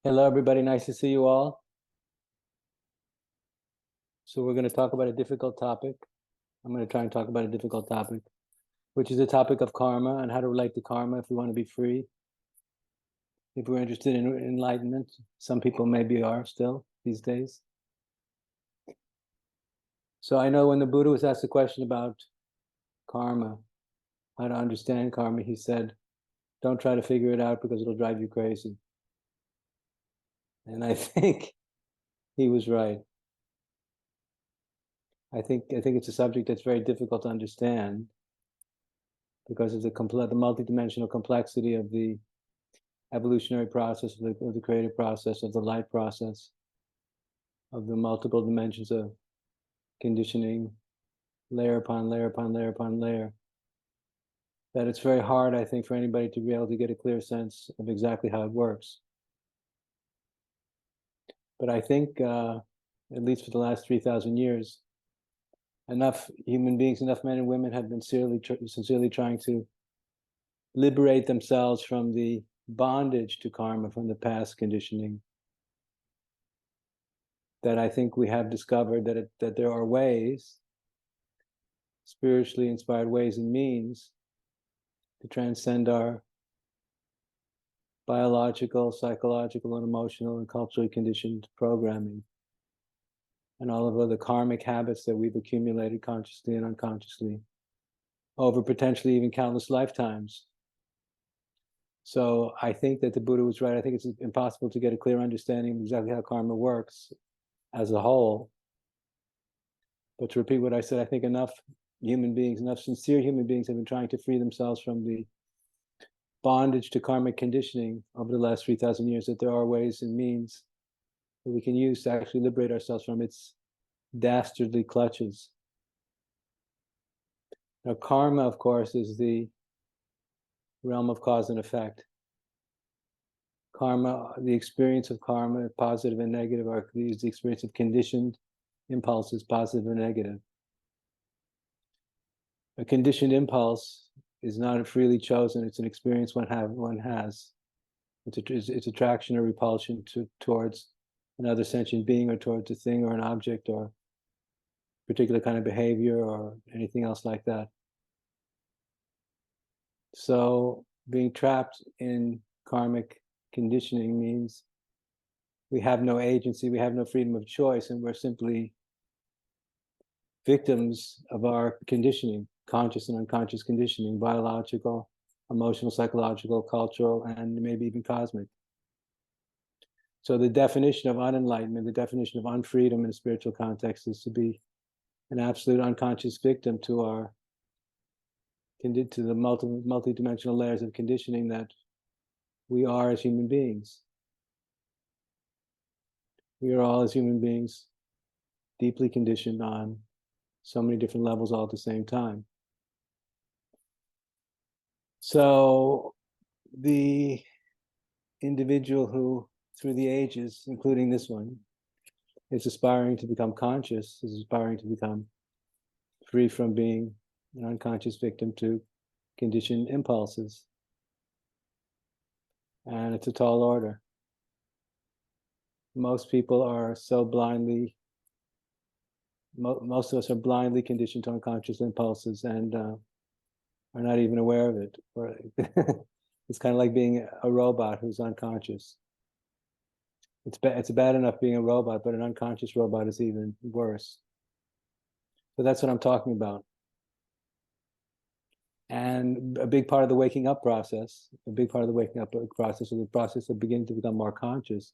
Hello, everybody. Nice to see you all. So we're going to talk about a difficult topic. I'm going to try and talk about a difficult topic, which is the topic of karma and how to relate to karma if we want to be free. If we're interested in enlightenment, some people maybe are still these days. So I know when the Buddha was asked a question about karma, how to understand karma, he said, don't try to figure it out because it'll drive you crazy. And I think he was right. I think it's a subject that's very difficult to understand because of the multidimensional complexity of the evolutionary process, of the creative process, of the light process, of the multiple dimensions of conditioning, layer upon layer upon layer upon layer. That it's very hard, I think, for anybody to be able to get a clear sense of exactly how it works. But I think, at least for the last 3,000 years, enough human beings, enough men and women have been sincerely trying to liberate themselves from the bondage to karma, from the past conditioning, that I think we have discovered that there are ways, spiritually inspired ways and means, to transcend our biological, psychological, and emotional and culturally conditioned programming and all of the karmic habits that we've accumulated consciously and unconsciously over potentially even countless lifetimes. So I think that the Buddha was right. I think it's impossible to get a clear understanding of exactly how karma works as a whole. But to repeat what I said, I think enough sincere human beings have been trying to free themselves from the bondage to karmic conditioning over the last 3,000 years that there are ways and means that we can use to actually liberate ourselves from its dastardly clutches. Now, karma, of course, is the realm of cause and effect. Karma, the experience of karma, positive and negative, is the experience of conditioned impulses, positive or negative. A conditioned impulse is not freely chosen. It's an experience one has. It's attraction or repulsion towards another sentient being or towards a thing or an object or particular kind of behavior or anything else like that. So being trapped in karmic conditioning means we have no agency, we have no freedom of choice, and we're simply victims of our conditioning, conscious and unconscious conditioning, biological, emotional, psychological, cultural, and maybe even cosmic. So the definition of unenlightenment, the definition of unfreedom in a spiritual context is to be an absolute unconscious victim to the multi-dimensional layers of conditioning that we are as human beings. We are all as human beings deeply conditioned on so many different levels all at the same time. So the individual who, through the ages, including this one, is aspiring to become conscious, is aspiring to become free from being an unconscious victim to conditioned impulses. And it's a tall order. Most people are so blindly, most of us are blindly conditioned to unconscious impulses and are not even aware of it. It's kind of like being a robot who's unconscious. It's bad enough being a robot, but an unconscious robot is even worse. So that's what I'm talking about. And a big part of the waking up process, or the process of beginning to become more conscious,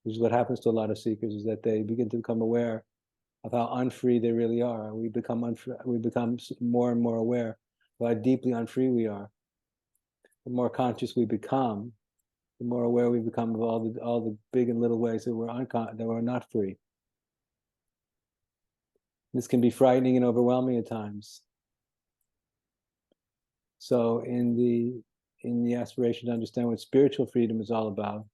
which is what happens to a lot of seekers, is that they begin to become aware of how unfree they really are. We become more and more aware of how deeply unfree we are. The more conscious we become, the more aware we become of all the big and little ways that we're not free. This can be frightening and overwhelming at times. So in the aspiration to understand what spiritual freedom is all about,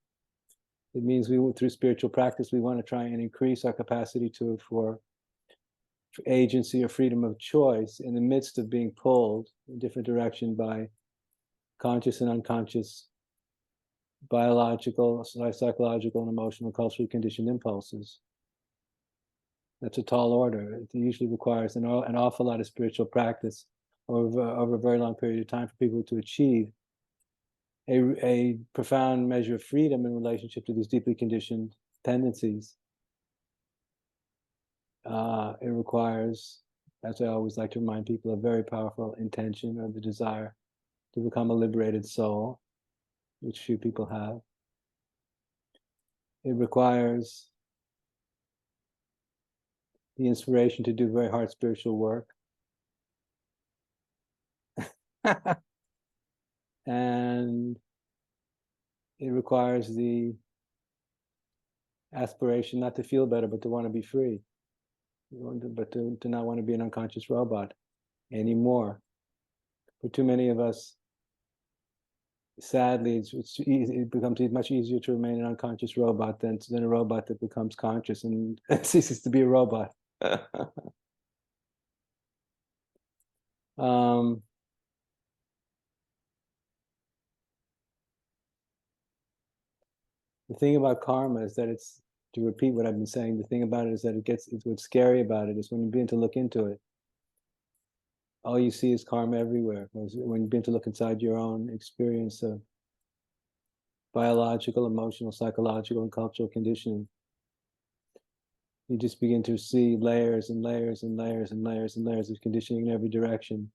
it means through spiritual practice, we want to try and increase our capacity for agency or freedom of choice in the midst of being pulled in different direction by conscious and unconscious biological, psychological, and emotional, culturally conditioned impulses. That's a tall order. It usually requires an awful lot of spiritual practice over a very long period of time for people to achieve a profound measure of freedom in relationship to these deeply conditioned tendencies. It requires, as I always like to remind people, a very powerful intention or the desire to become a liberated soul, which few people have. It requires the inspiration to do very hard spiritual work. And it requires the aspiration not to feel better, but to want to be free, but to not want to be an unconscious robot anymore. For too many of us, sadly, it becomes much easier to remain an unconscious robot than a robot that becomes conscious and ceases to be a robot. um, the thing about karma is that it's, to repeat what I've been saying, the thing about it is that what's scary about it is when you begin to look into it, all you see is karma everywhere. When you begin to look inside your own experience of biological, emotional, psychological, and cultural conditioning, you just begin to see layers and layers and layers and layers and layers of conditioning in every direction.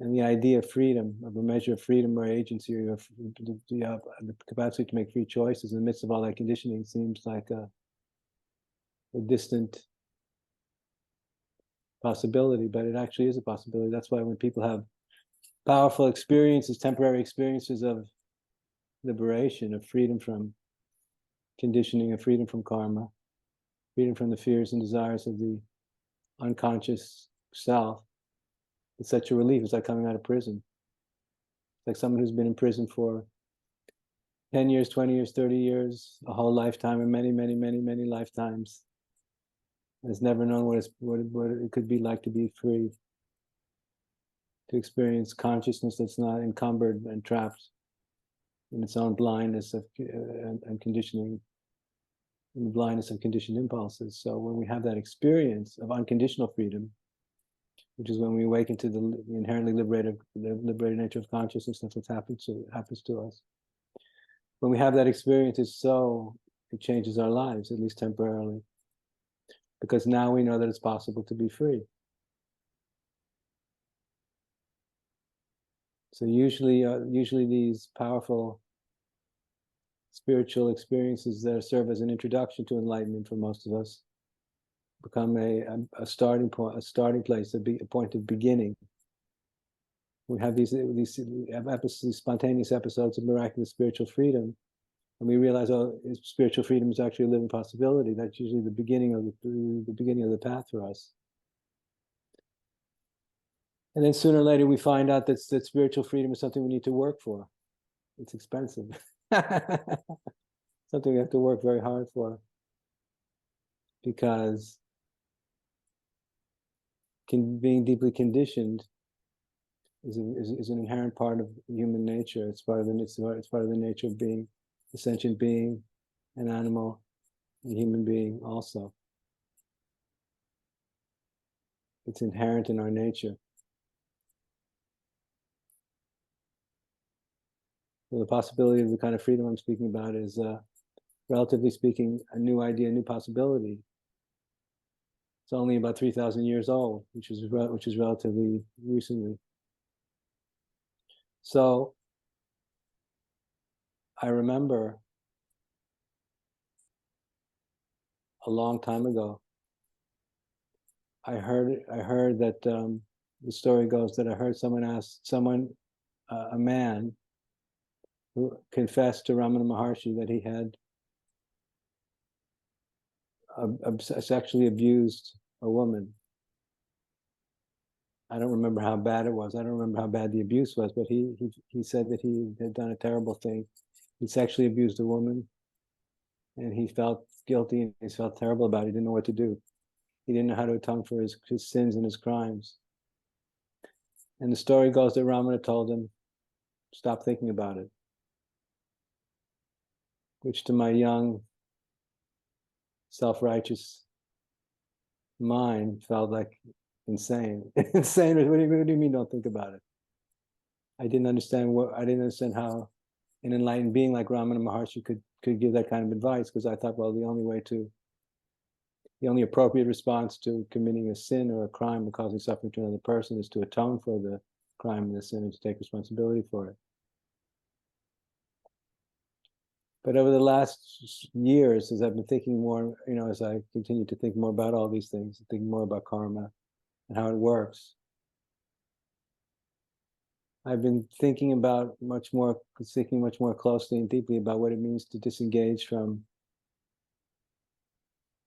And the idea of freedom, of a measure of freedom or agency, or the capacity to make free choices in the midst of all that conditioning, seems like a distant possibility, but it actually is a possibility. That's why when people have powerful experiences, temporary experiences of liberation, of freedom from conditioning, of freedom from karma, freedom from the fears and desires of the unconscious self, it's such a relief. It's like coming out of prison. It's like someone who's been in prison for 10 years, 20 years, 30 years, a whole lifetime, and many, many, many, many lifetimes, has never known what it could be like to be free, to experience consciousness that's not encumbered and trapped in its own blindness and conditioning, in the blindness of conditioned impulses. So when we have that experience of unconditional freedom, which is when we awaken to the inherently liberated nature of consciousness, that's what happens to us. When we have that experience, it changes our lives, at least temporarily, because now we know that it's possible to be free. So usually these powerful spiritual experiences that serve as an introduction to enlightenment for most of us become a starting point, a starting place, a point of beginning. We have these spontaneous episodes of miraculous spiritual freedom, and we realize, oh, spiritual freedom is actually a living possibility. That's usually the beginning of the path for us. And then sooner or later, we find out that spiritual freedom is something we need to work for. It's expensive. Something we have to work very hard for, because being deeply conditioned is an inherent part of human nature. It's part of the nature of being a sentient being, an animal, a human being also. It's inherent in our nature. So the possibility of the kind of freedom I'm speaking about is, relatively speaking, a new idea, a new possibility. It's only about 3,000 years old, which is relatively recently. So I remember a long time ago, I heard that the story goes that I heard a man who confessed to Ramana Maharshi that he had sexually abused a woman. I don't remember how bad it was. I don't remember how bad the abuse was, but he said that he had done a terrible thing. He sexually abused a woman, and he felt guilty and he felt terrible about it. He didn't know what to do. He didn't know how to atone for his sins and his crimes. And the story goes that Ramana told him, stop thinking about it. which to my young, self-righteous mind felt like insane. Insane. What do you mean don't think about it? I didn't understand how an enlightened being like Ramana Maharshi could give that kind of advice, because I thought, well, the only appropriate response to committing a sin or a crime and causing suffering to another person is to atone for the crime and the sin and to take responsibility for it. But over the last years, as I've been thinking more, as I continue to think more about all these things, thinking more about karma and how it works, I've been thinking much more closely and deeply about what it means to disengage from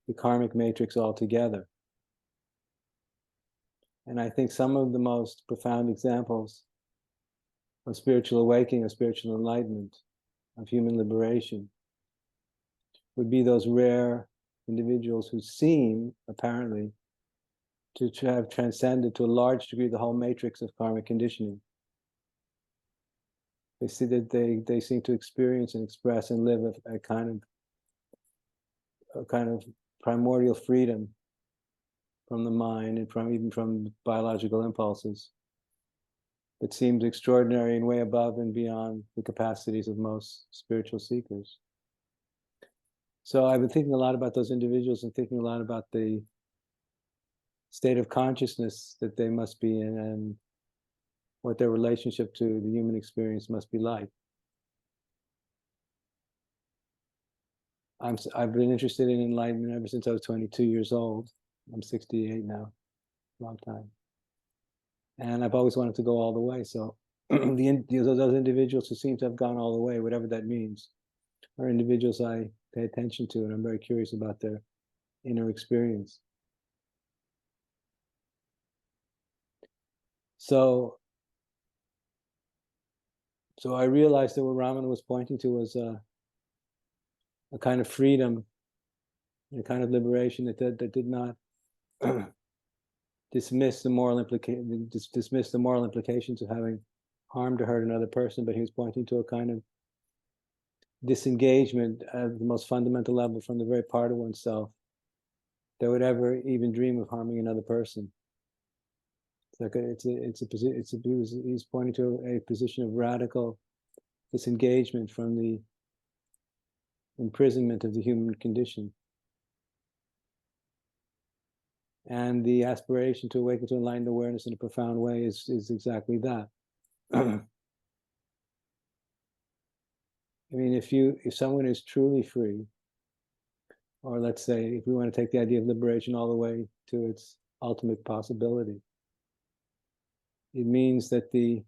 the karmic matrix altogether. And I think some of the most profound examples of spiritual awakening, of spiritual enlightenment, of human liberation would be those rare individuals who seem, apparently, to have transcended to a large degree the whole matrix of karmic conditioning. They see that they seem to experience and express and live a kind of primordial freedom from the mind and even from biological impulses that seems extraordinary and way above and beyond the capacities of most spiritual seekers. So I've been thinking a lot about those individuals and thinking a lot about the state of consciousness that they must be in and what their relationship to the human experience must be like. I've been interested in enlightenment ever since I was 22 years old. I'm 68 now, long time. And I've always wanted to go all the way. So those individuals who seem to have gone all the way, whatever that means, are individuals I pay attention to, and I'm very curious about their inner experience. So I realized that what Ramana was pointing to was a kind of freedom, a kind of liberation that did not dismiss the moral implications of having harmed or hurt another person, but he was pointing to a kind of disengagement at the most fundamental level from the very part of oneself that would ever even dream of harming another person. He's pointing to a position of radical disengagement from the imprisonment of the human condition. And the aspiration to awaken to enlightened awareness in a profound way is exactly that. I mean, if someone is truly free, or let's say, if we want to take the idea of liberation all the way to its ultimate possibility, it means that the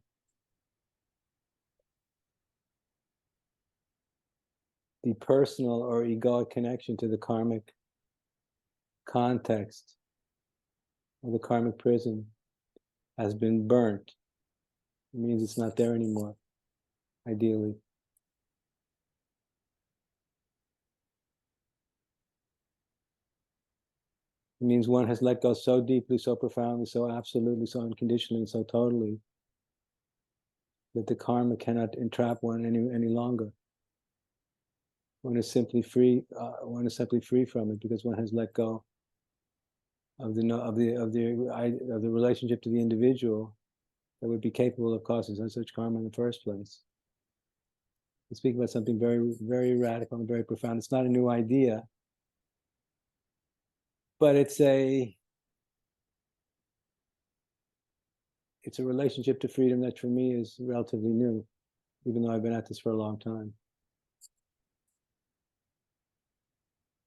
personal or egoic connection to the karmic context of the karmic prison has been burnt. It means it's not there anymore, ideally. It means one has let go so deeply, so profoundly, so absolutely, so unconditionally, so totally, that the karma cannot entrap one any longer. One is simply free. One is simply free from it because one has let go of the relationship to the individual that would be capable of causing such karma in the first place. We speak about something very, very radical and very profound. It's not a new idea, but it's a relationship to freedom that for me is relatively new, even though I've been at this for a long time.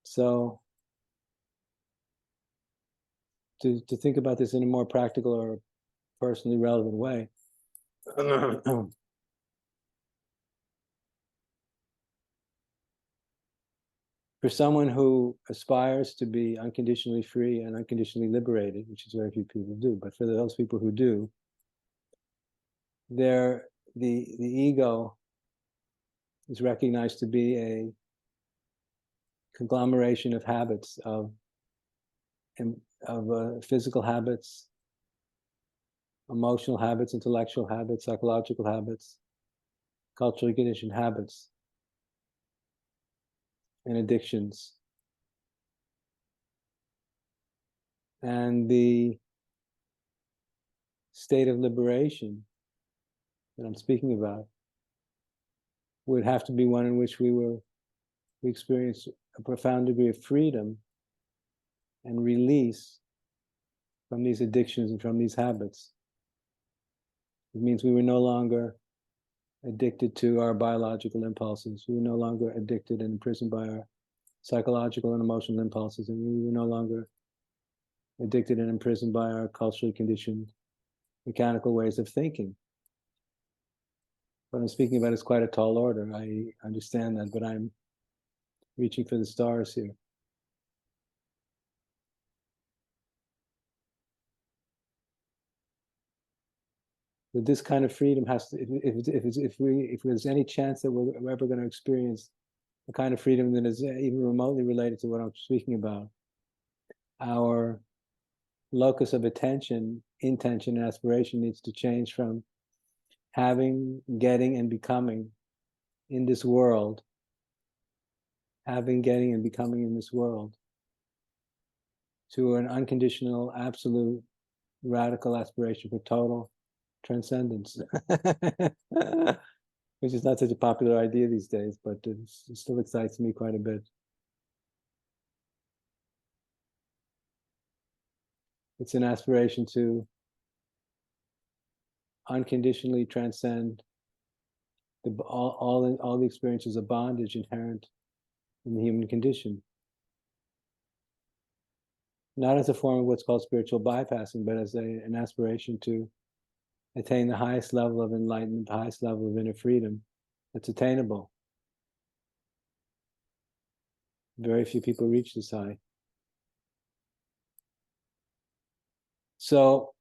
So to think about this in a more practical or personally relevant way, for someone who aspires to be unconditionally free and unconditionally liberated, which is very few people do, but for those people who do, the ego is recognized to be a conglomeration of habits, of physical habits, emotional habits, intellectual habits, psychological habits, culturally conditioned habits and addictions. And the state of liberation that I'm speaking about would have to be one in which we experience a profound degree of freedom and release from these addictions and from these habits. It means we were no longer addicted to our biological impulses. We were no longer addicted and imprisoned by our psychological and emotional impulses, and we were no longer addicted and imprisoned by our culturally conditioned mechanical ways of thinking. What I'm speaking about is quite a tall order. I understand that, but I'm reaching for the stars here. But this kind of freedom has to, if there's any chance that we're ever going to experience a kind of freedom that is even remotely related to what I'm speaking about, our locus of attention, intention, and aspiration needs to change from having, getting, and becoming in this world, having, getting, and becoming in this world, to an unconditional, absolute, radical aspiration for total transcendence, which is not such a popular idea these days, but it still excites me quite a bit. It's an aspiration to unconditionally transcend all the experiences of bondage inherent in the human condition. Not as a form of what's called spiritual bypassing, but as an aspiration to attain the highest level of enlightenment, the highest level of inner freedom that's attainable. Very few people reach this high. So,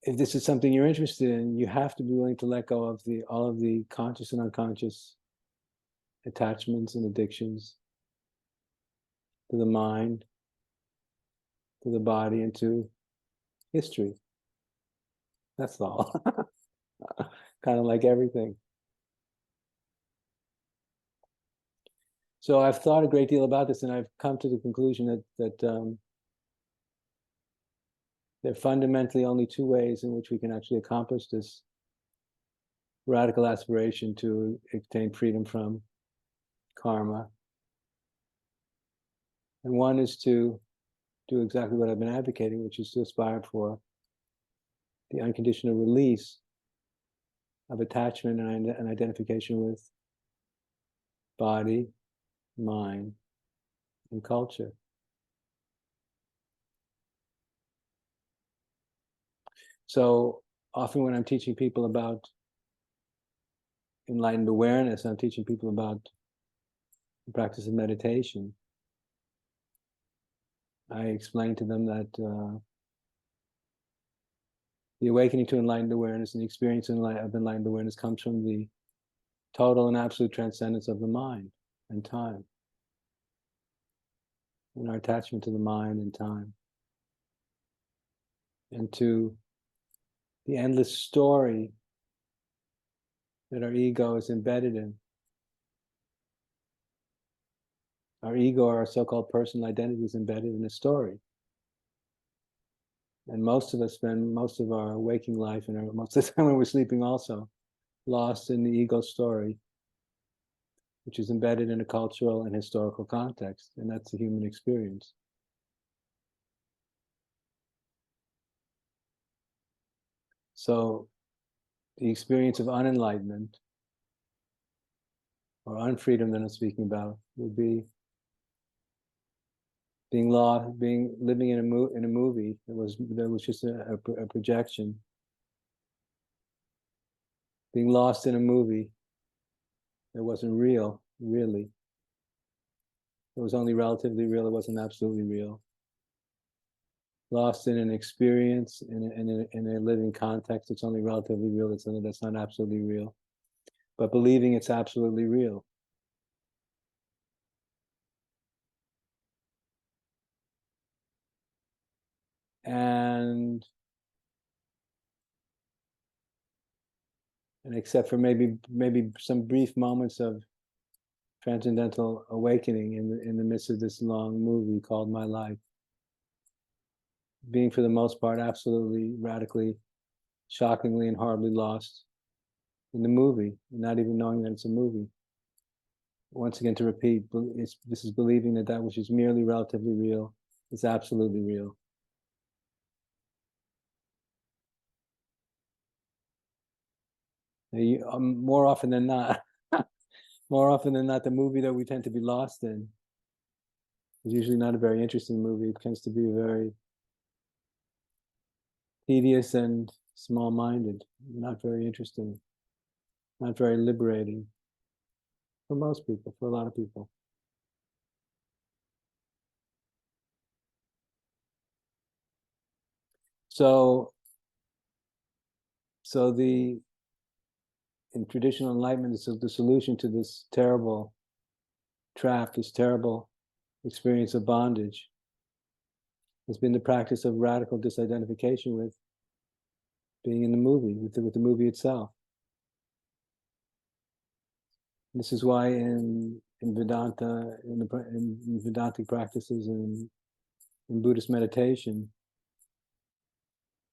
if this is something you're interested in, you have to be willing to let go of all of the conscious and unconscious attachments and addictions to the mind, to the body, and to history. That's all. Kind of like everything. So I've thought a great deal about this, and I've come to the conclusion that there are fundamentally only two ways in which we can actually accomplish this radical aspiration to obtain freedom from karma. And one is to do exactly what I've been advocating, which is to aspire for the unconditional release of attachment and identification with body, mind, and culture. So often when I'm teaching people about enlightened awareness, I'm teaching people about the practice of meditation. I explain to them that the awakening to enlightened awareness and the experience of enlightened awareness comes from the total and absolute transcendence of the mind and time, and our attachment to the mind and time, and to the endless story that our ego is embedded in. Our ego, our so-called personal identity, is embedded in a story. And most of us spend most of our waking life and most of the time when we're sleeping also, lost in the ego story, which is embedded in a cultural and historical context, and that's the human experience. So the experience of unenlightenment or unfreedom that I'm speaking about would be being lost, living in a movie that was just a projection, being lost in a movie that wasn't real, really. It was only relatively real. It wasn't absolutely real. Lost in an experience in a living context. It's only relatively real. It's something that's not absolutely real, but believing it's absolutely real. And except for maybe some brief moments of transcendental awakening in the midst of this long movie called my life. Being for the most part absolutely, radically, shockingly, and horribly lost in the movie, and not even knowing that it's a movie. Once again, to repeat, this is believing that that which is merely relatively real is absolutely real. More often than not, the movie that we tend to be lost in is usually not a very interesting movie. It tends to be very tedious and small-minded, not very interesting, not very liberating for most people, for a lot of people. So in traditional enlightenment, the solution to this terrible trap, this terrible experience of bondage, has been the practice of radical disidentification with being in the movie, with the movie itself. This is why in Vedanta, in Vedantic practices, in Buddhist meditation,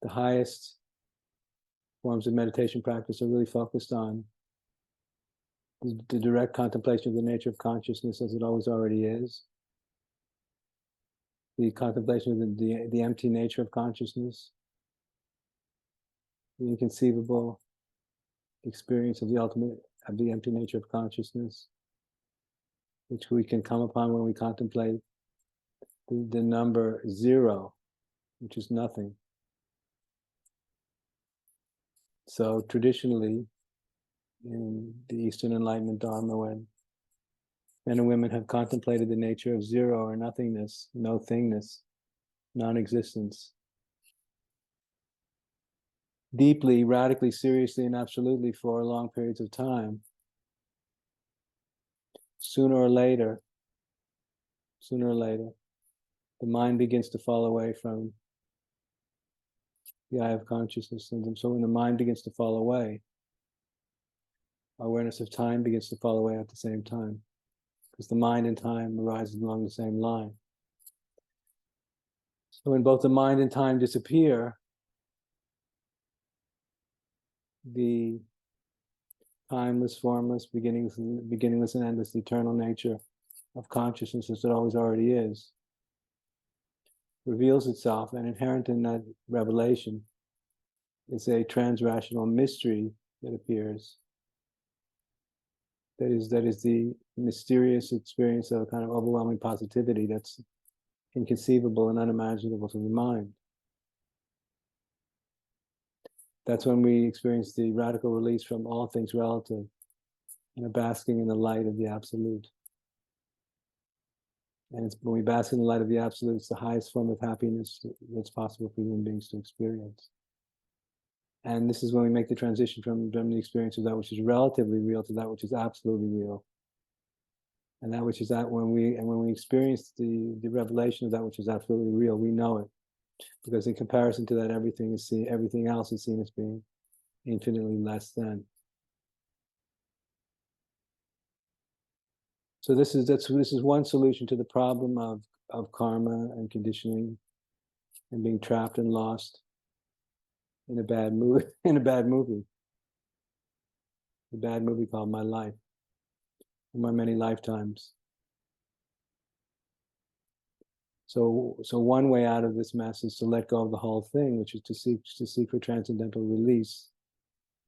the highest forms of meditation practice are really focused on the direct contemplation of the nature of consciousness as it always already is, the contemplation of the empty nature of consciousness, the inconceivable experience of the ultimate, of the empty nature of consciousness, which we can come upon when we contemplate the number zero, which is nothing. So traditionally, in the Eastern Enlightenment Dharma, when men and women have contemplated the nature of zero or nothingness, no thingness, non-existence, deeply, radically, seriously, and absolutely for long periods of time, sooner or later, the mind begins to fall away from the eye of consciousness. And so when the mind begins to fall away, our awareness of time begins to fall away at the same time, because the mind and time arises along the same line. So when both the mind and time disappear, the timeless, formless, beginningless and endless eternal nature of consciousness as it always already is reveals itself, and inherent in that revelation is a transrational mystery that appears. That is the mysterious experience of a kind of overwhelming positivity that's inconceivable and unimaginable to the mind. That's when we experience the radical release from all things relative and are basking in the light of the absolute. And it's when we bask in the light of the absolute, it's the highest form of happiness that's possible for human beings to experience. And this is when we make the transition from the experience of that which is relatively real to that which is absolutely real. And that which is that when we experience the revelation of that which is absolutely real, we know it. Because in comparison to that, everything else is seen as being infinitely less than. So this is one solution to the problem of karma and conditioning and being trapped and lost in a bad movie, a bad movie called My Life, in my many lifetimes. So one way out of this mess is to let go of the whole thing, which is to seek for transcendental release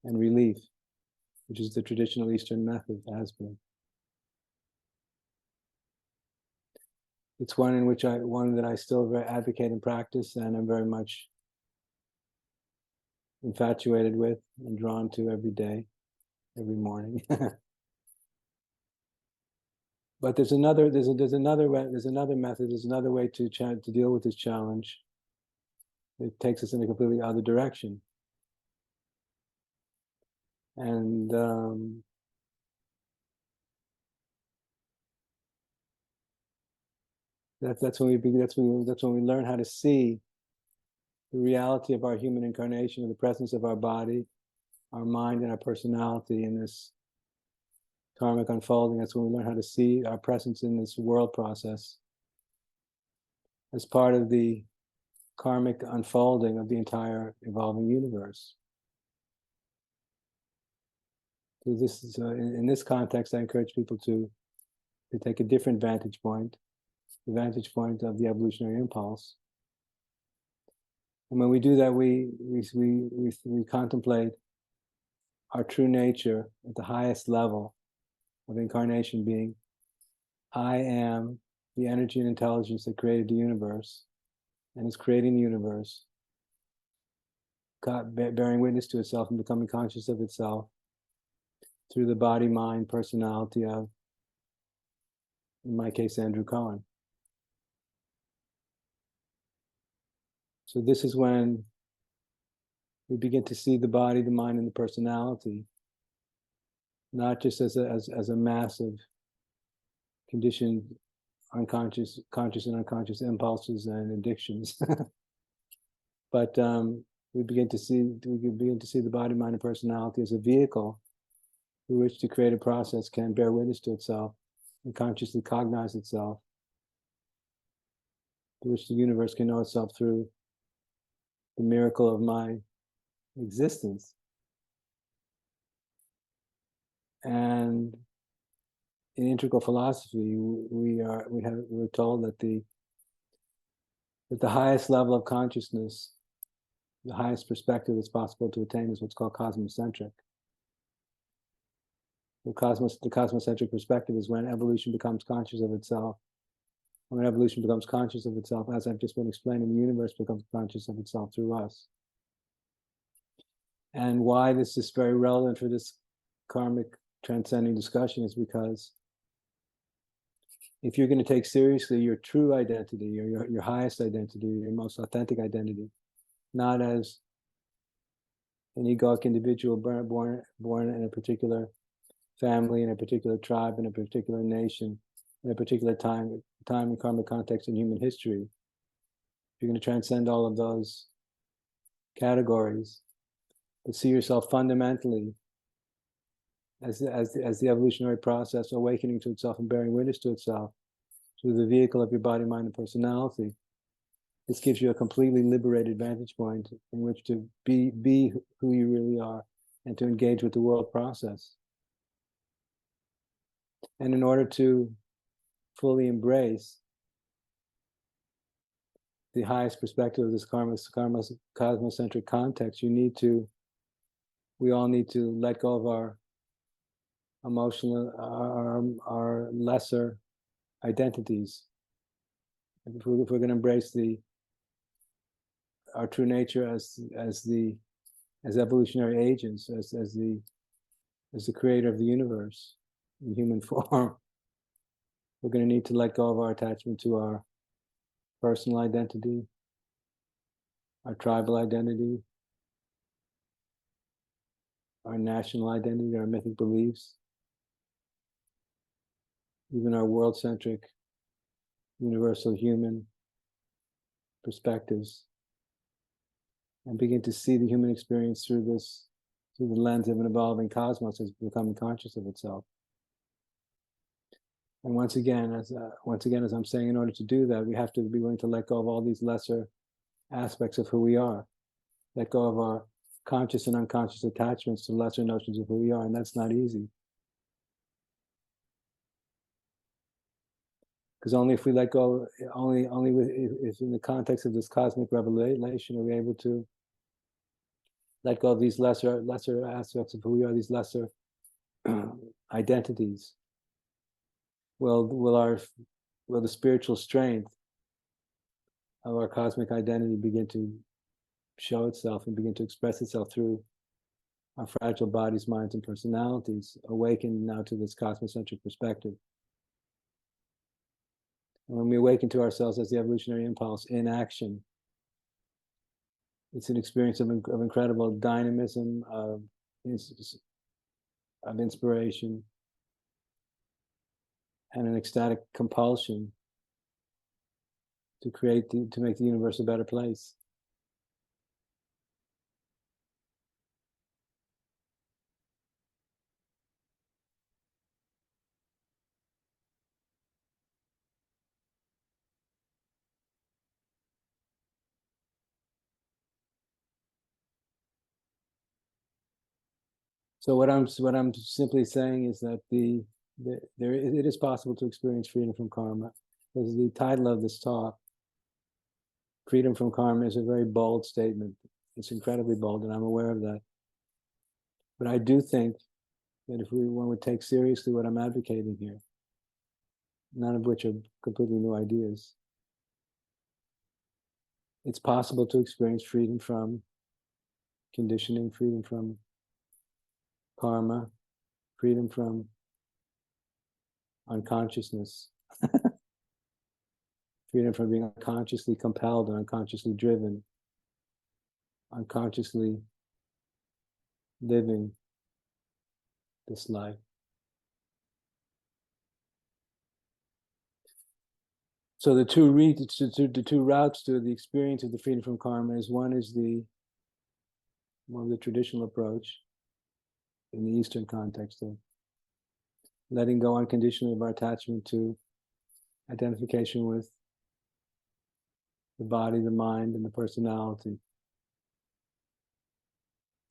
and relief, which is the traditional Eastern method, has been. It's one that I still very advocate and practice, and I'm very much infatuated with and drawn to every day, every morning. But there's another method, there's another way to deal with this challenge. It takes us in a completely other direction, and that's when we learn how to see the reality of our human incarnation, and the presence of our body, our mind, and our personality in this karmic unfolding. That's when we learn how to see our presence in this world process as part of the karmic unfolding of the entire evolving universe. So this is in this context, I encourage people to take a different vantage point, the vantage point of the evolutionary impulse. And when we do that, we contemplate our true nature at the highest level of incarnation, being I am the energy and intelligence that created the universe and is creating the universe, bearing witness to itself and becoming conscious of itself through the body, mind, personality of, in my case, Andrew Cohen. So this is when we begin to see the body, the mind, and the personality, not just as a massive conditioned unconscious, conscious and unconscious impulses and addictions, but we begin to see the body, mind, and personality as a vehicle through which the creative process can bear witness to itself and consciously cognize itself, through which the universe can know itself through the miracle of my existence. And in integral philosophy, we're told that the highest level of consciousness, the highest perspective that's possible to attain, is what's called cosmocentric. The cosmocentric perspective is when evolution becomes conscious of itself. When evolution becomes conscious of itself, as I've just been explaining, the universe becomes conscious of itself through us. And why this is very relevant for this karmic transcending discussion is because if you're going to take seriously your true identity, or your highest identity, your most authentic identity, not as an egoic individual born in a particular family, in a particular tribe, in a particular nation, in a particular time and karmic context in human history, you're going to transcend all of those categories, but see yourself fundamentally as the evolutionary process awakening to itself and bearing witness to itself through the vehicle of your body, mind, and personality. This gives you a completely liberated vantage point in which to be who you really are and to engage with the world process. And in order to fully embrace the highest perspective of this cosmocentric context, we all need to let go of our emotional, our lesser identities. If we're going to embrace our true nature as evolutionary agents, as the creator of the universe in human form, we're going to need to let go of our attachment to our personal identity, our tribal identity, our national identity, our mythic beliefs, even our world-centric, universal human perspectives, and begin to see the human experience through the lens of an evolving cosmos as becoming conscious of itself. And once again, as I'm saying, in order to do that, we have to be willing to let go of all these lesser aspects of who we are, let go of our conscious and unconscious attachments to lesser notions of who we are, and that's not easy. Because only if we let go, if in the context of this cosmic revelation, are we able to let go of these lesser aspects of who we are, these lesser identities. Will the spiritual strength of our cosmic identity begin to show itself and begin to express itself through our fragile bodies, minds, and personalities, awakened now to this cosmocentric perspective. And when we awaken to ourselves as the evolutionary impulse in action, it's an experience of incredible dynamism, of inspiration, and an ecstatic compulsion to make the universe a better place. So what I'm simply saying is that it is possible to experience freedom from karma. Because the title of this talk, freedom from karma, is a very bold statement. It's incredibly bold, and I'm aware of that. But I do think that if one would take seriously what I'm advocating here, none of which are completely new ideas, it's possible to experience freedom from conditioning, freedom from karma, freedom from unconsciousness, freedom from being unconsciously compelled or unconsciously driven, unconsciously living this life. So the two routes to the experience of the freedom from karma is, one is the more of the traditional approach in the Eastern context of letting go unconditionally of our attachment to identification with the body, the mind, and the personality,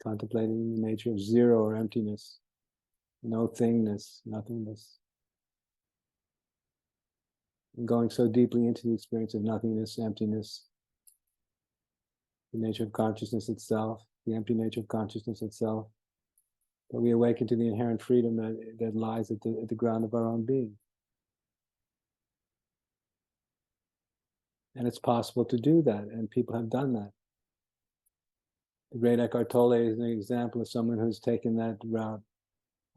contemplating the nature of zero or emptiness, no thingness, nothingness, and going so deeply into the experience of nothingness, emptiness, the nature of consciousness itself, the empty nature of consciousness itself, that we awaken to the inherent freedom that lies at the ground of our own being. And it's possible to do that, and people have done that. The great Eckhart Tolle is an example of someone who's taken that route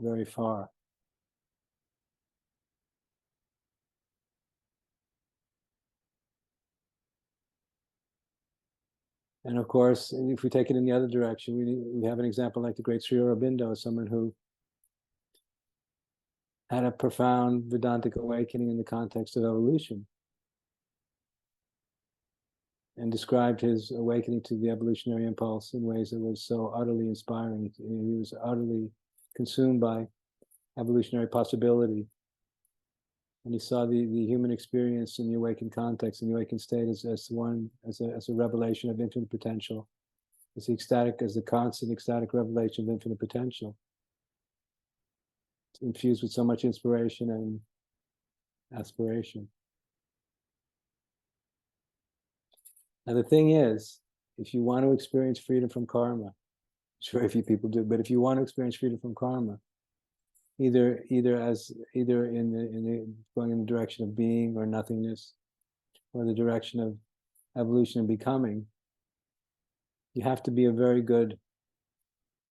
very far. And of course, if we take it in the other direction, we have an example like the great Sri Aurobindo, someone who had a profound Vedantic awakening in the context of evolution, and described his awakening to the evolutionary impulse in ways that was so utterly inspiring. He was utterly consumed by evolutionary possibility. And he saw the human experience in the awakened context, in the awakened state, as a revelation of infinite potential, as the constant ecstatic revelation of infinite potential, infused with so much inspiration and aspiration. Now the thing is, if you want to experience freedom from karma, sure, very few people do, but if you want to experience freedom from karma, either in the going in the direction of being or nothingness, or the direction of evolution and becoming, you have to be a very good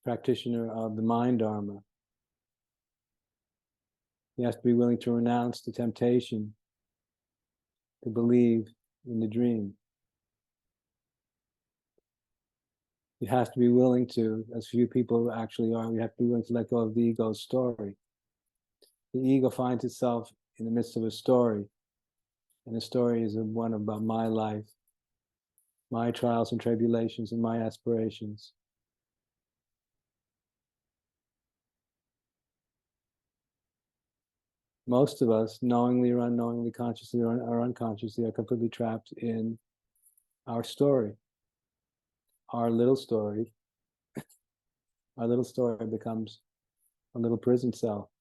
practitioner of the mind dharma. You have to be willing to renounce the temptation to believe in the dream. You have to be willing to, as few people actually are, you have to be willing to let go of the ego's story. The ego finds itself in the midst of a story, and the story is one about my life, my trials and tribulations, and my aspirations. Most of us, knowingly or unknowingly, consciously or unconsciously, are completely trapped in our story. Our little story becomes a little prison cell.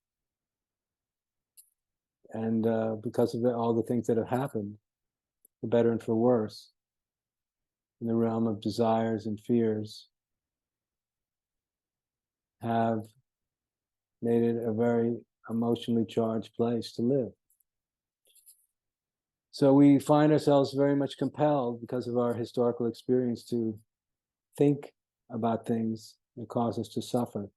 And because of all the things that have happened, for better and for worse, in the realm of desires and fears, have made it a very emotionally charged place to live. So we find ourselves very much compelled, because of our historical experience, to think about things that cause us to suffer.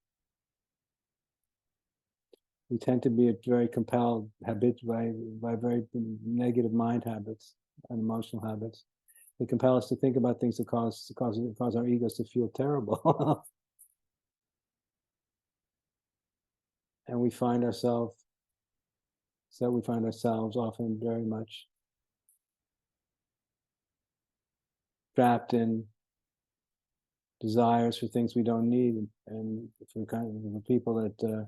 We tend to be very compelled by very negative mind habits and emotional habits. They compel us to think about things that cause our egos to feel terrible. And we find ourselves often very much trapped in desires for things we don't need, and for people that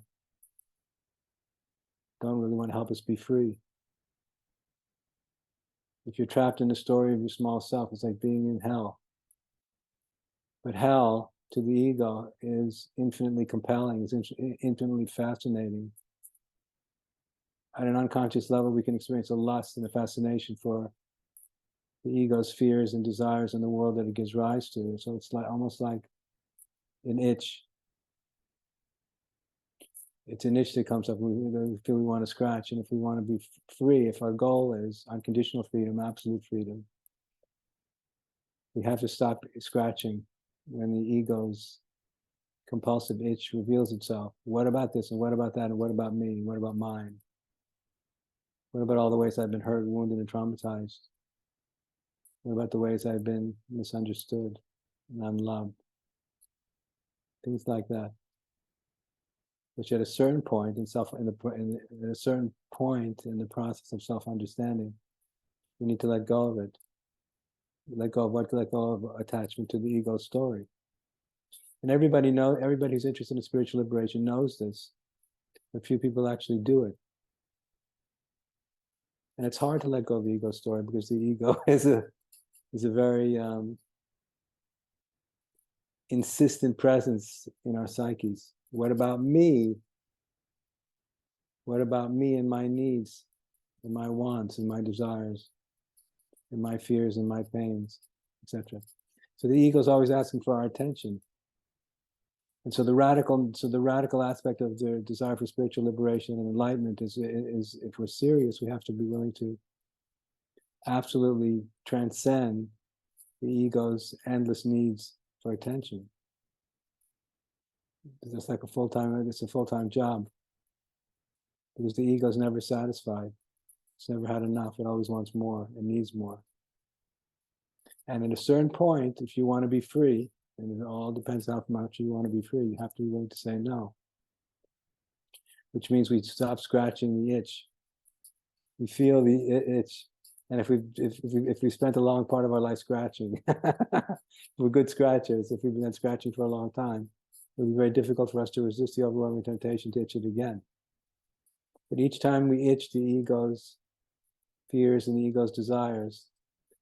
don't really want to help us be free. If you're trapped in the story of your small self, it's like being in hell. But hell to the ego is infinitely compelling, is infinitely fascinating. At an unconscious level, we can experience a lust and a fascination for the ego's fears and desires in the world that it gives rise to. So it's like almost like an itch. It's an itch that comes up. We feel we want to scratch, and if we want to be free, if our goal is unconditional freedom, absolute freedom, we have to stop scratching when the ego's compulsive itch reveals itself. What about this, and what about that, and what about me, what about mine? What about all the ways I've been hurt, wounded, and traumatized? What about the ways I've been misunderstood and unloved? Things like that. Which at a certain point at a certain point in the process of self-understanding, we need to let go of it. Let go of what? Let go of attachment to the ego story. And everybody who's interested in spiritual liberation knows this. A few people actually do it. And it's hard to let go of the ego story because the ego is a very insistent presence in our psyches. What about me? What about me and my needs and my wants and my desires and my fears and my pains, etc. So the ego is always asking for our attention. And so the radical aspect of the desire for spiritual liberation and enlightenment is if we're serious, we have to be willing to absolutely transcend the ego's endless needs for attention. It's like it's a full-time job. Because the ego's never satisfied. It's never had enough. It always wants more and needs more. And at a certain point, if you want to be free, and it all depends how much you want to be free, you have to be willing to say no. Which means we stop scratching the itch. We feel the itch. And if we spent a long part of our life scratching, we're good scratchers, if we've been scratching for a long time, it would be very difficult for us to resist the overwhelming temptation to itch it again. But each time we itch the ego's fears and the ego's desires,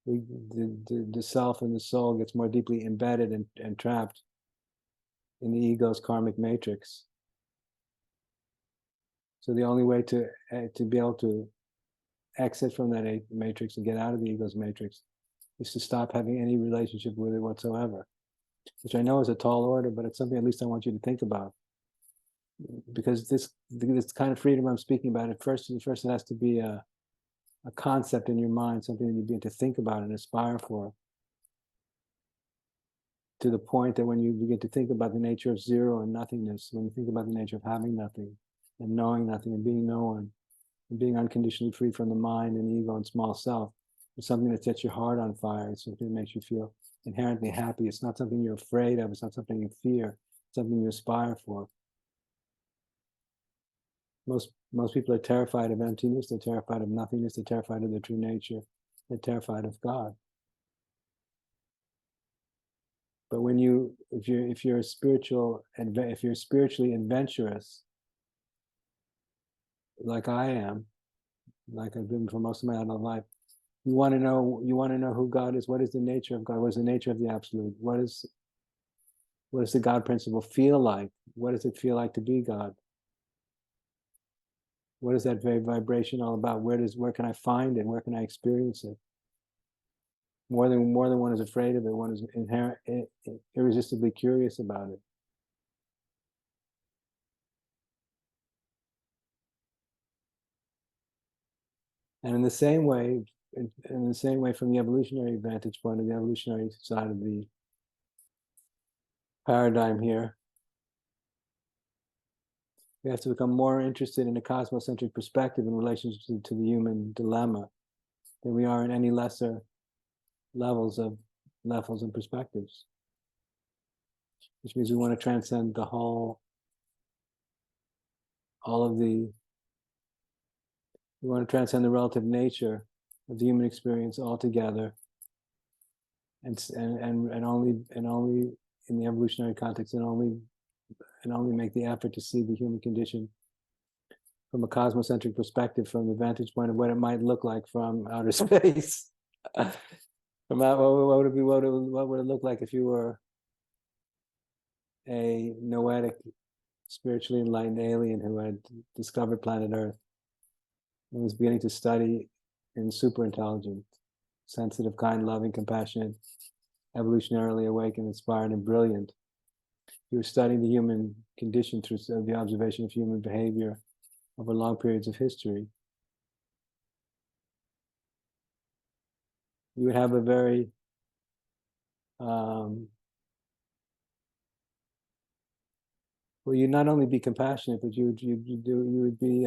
the self and the soul gets more deeply embedded and trapped in the ego's karmic matrix. So the only way to be able to exit from that matrix and get out of the ego's matrix is to stop having any relationship with it whatsoever. Which I know is a tall order, but it's something at least I want you to think about. Because this kind of freedom I'm speaking about, first it has to be a concept in your mind, something that you begin to think about and aspire for, to the point that when you begin to think about the nature of zero and nothingness, when you think about the nature of having nothing and knowing nothing and being no one and being unconditionally free from the mind and ego and small self, it's something that sets your heart on fire. It's something that makes you feel inherently happy. It's not something you're afraid of. It's not something you fear. It's something you aspire for. Most people are terrified of emptiness. They're terrified of nothingness. They're terrified of their true nature. They're terrified of God. But if you're spiritually adventurous, like I am, like I've been for most of my adult life, you want to know who God is. What is the nature of God? What is the nature of the absolute? What does the God principle feel like? What does it feel like to be God? What is that very vibration all about? Where can I find it? Where can I experience it? More than one is afraid of it. One is irresistibly curious about it. And in the same way, from the evolutionary vantage point, of the evolutionary side of the paradigm here, we have to become more interested in a cosmocentric perspective in relation to the human dilemma than we are in any lesser levels and perspectives. Which means we want to transcend we want to transcend the relative nature of the human experience altogether, and only in the evolutionary context, and only make the effort to see the human condition from a cosmocentric perspective, from the vantage point of what it might look like from outer space. What would it look like if you were a noetic, spiritually enlightened alien who had discovered planet Earth and was beginning to study in super intelligent, sensitive, kind, loving, compassionate, evolutionarily awakened, inspired, and brilliant. He was studying the human condition through the observation of human behavior over long periods of history. You would have a very well, you'd not only be compassionate, but you would be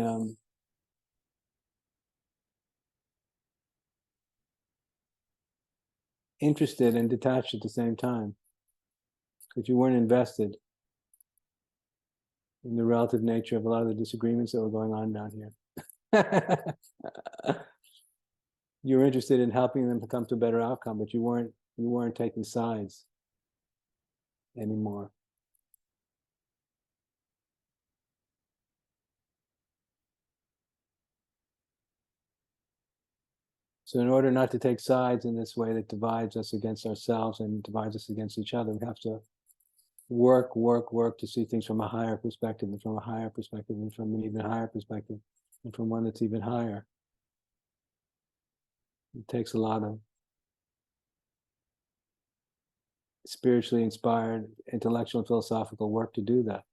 interested and detached at the same time, because you weren't invested in the relative nature of a lot of the disagreements that were going on down here. You were interested in helping them to come to a better outcome, but you weren't taking sides anymore. So in order not to take sides in this way that divides us against ourselves and divides us against each other, we have to work to see things from a higher perspective, and from a higher perspective, and from an even higher perspective, and from one that's even higher. It takes a lot of spiritually inspired, intellectual and philosophical work to do that.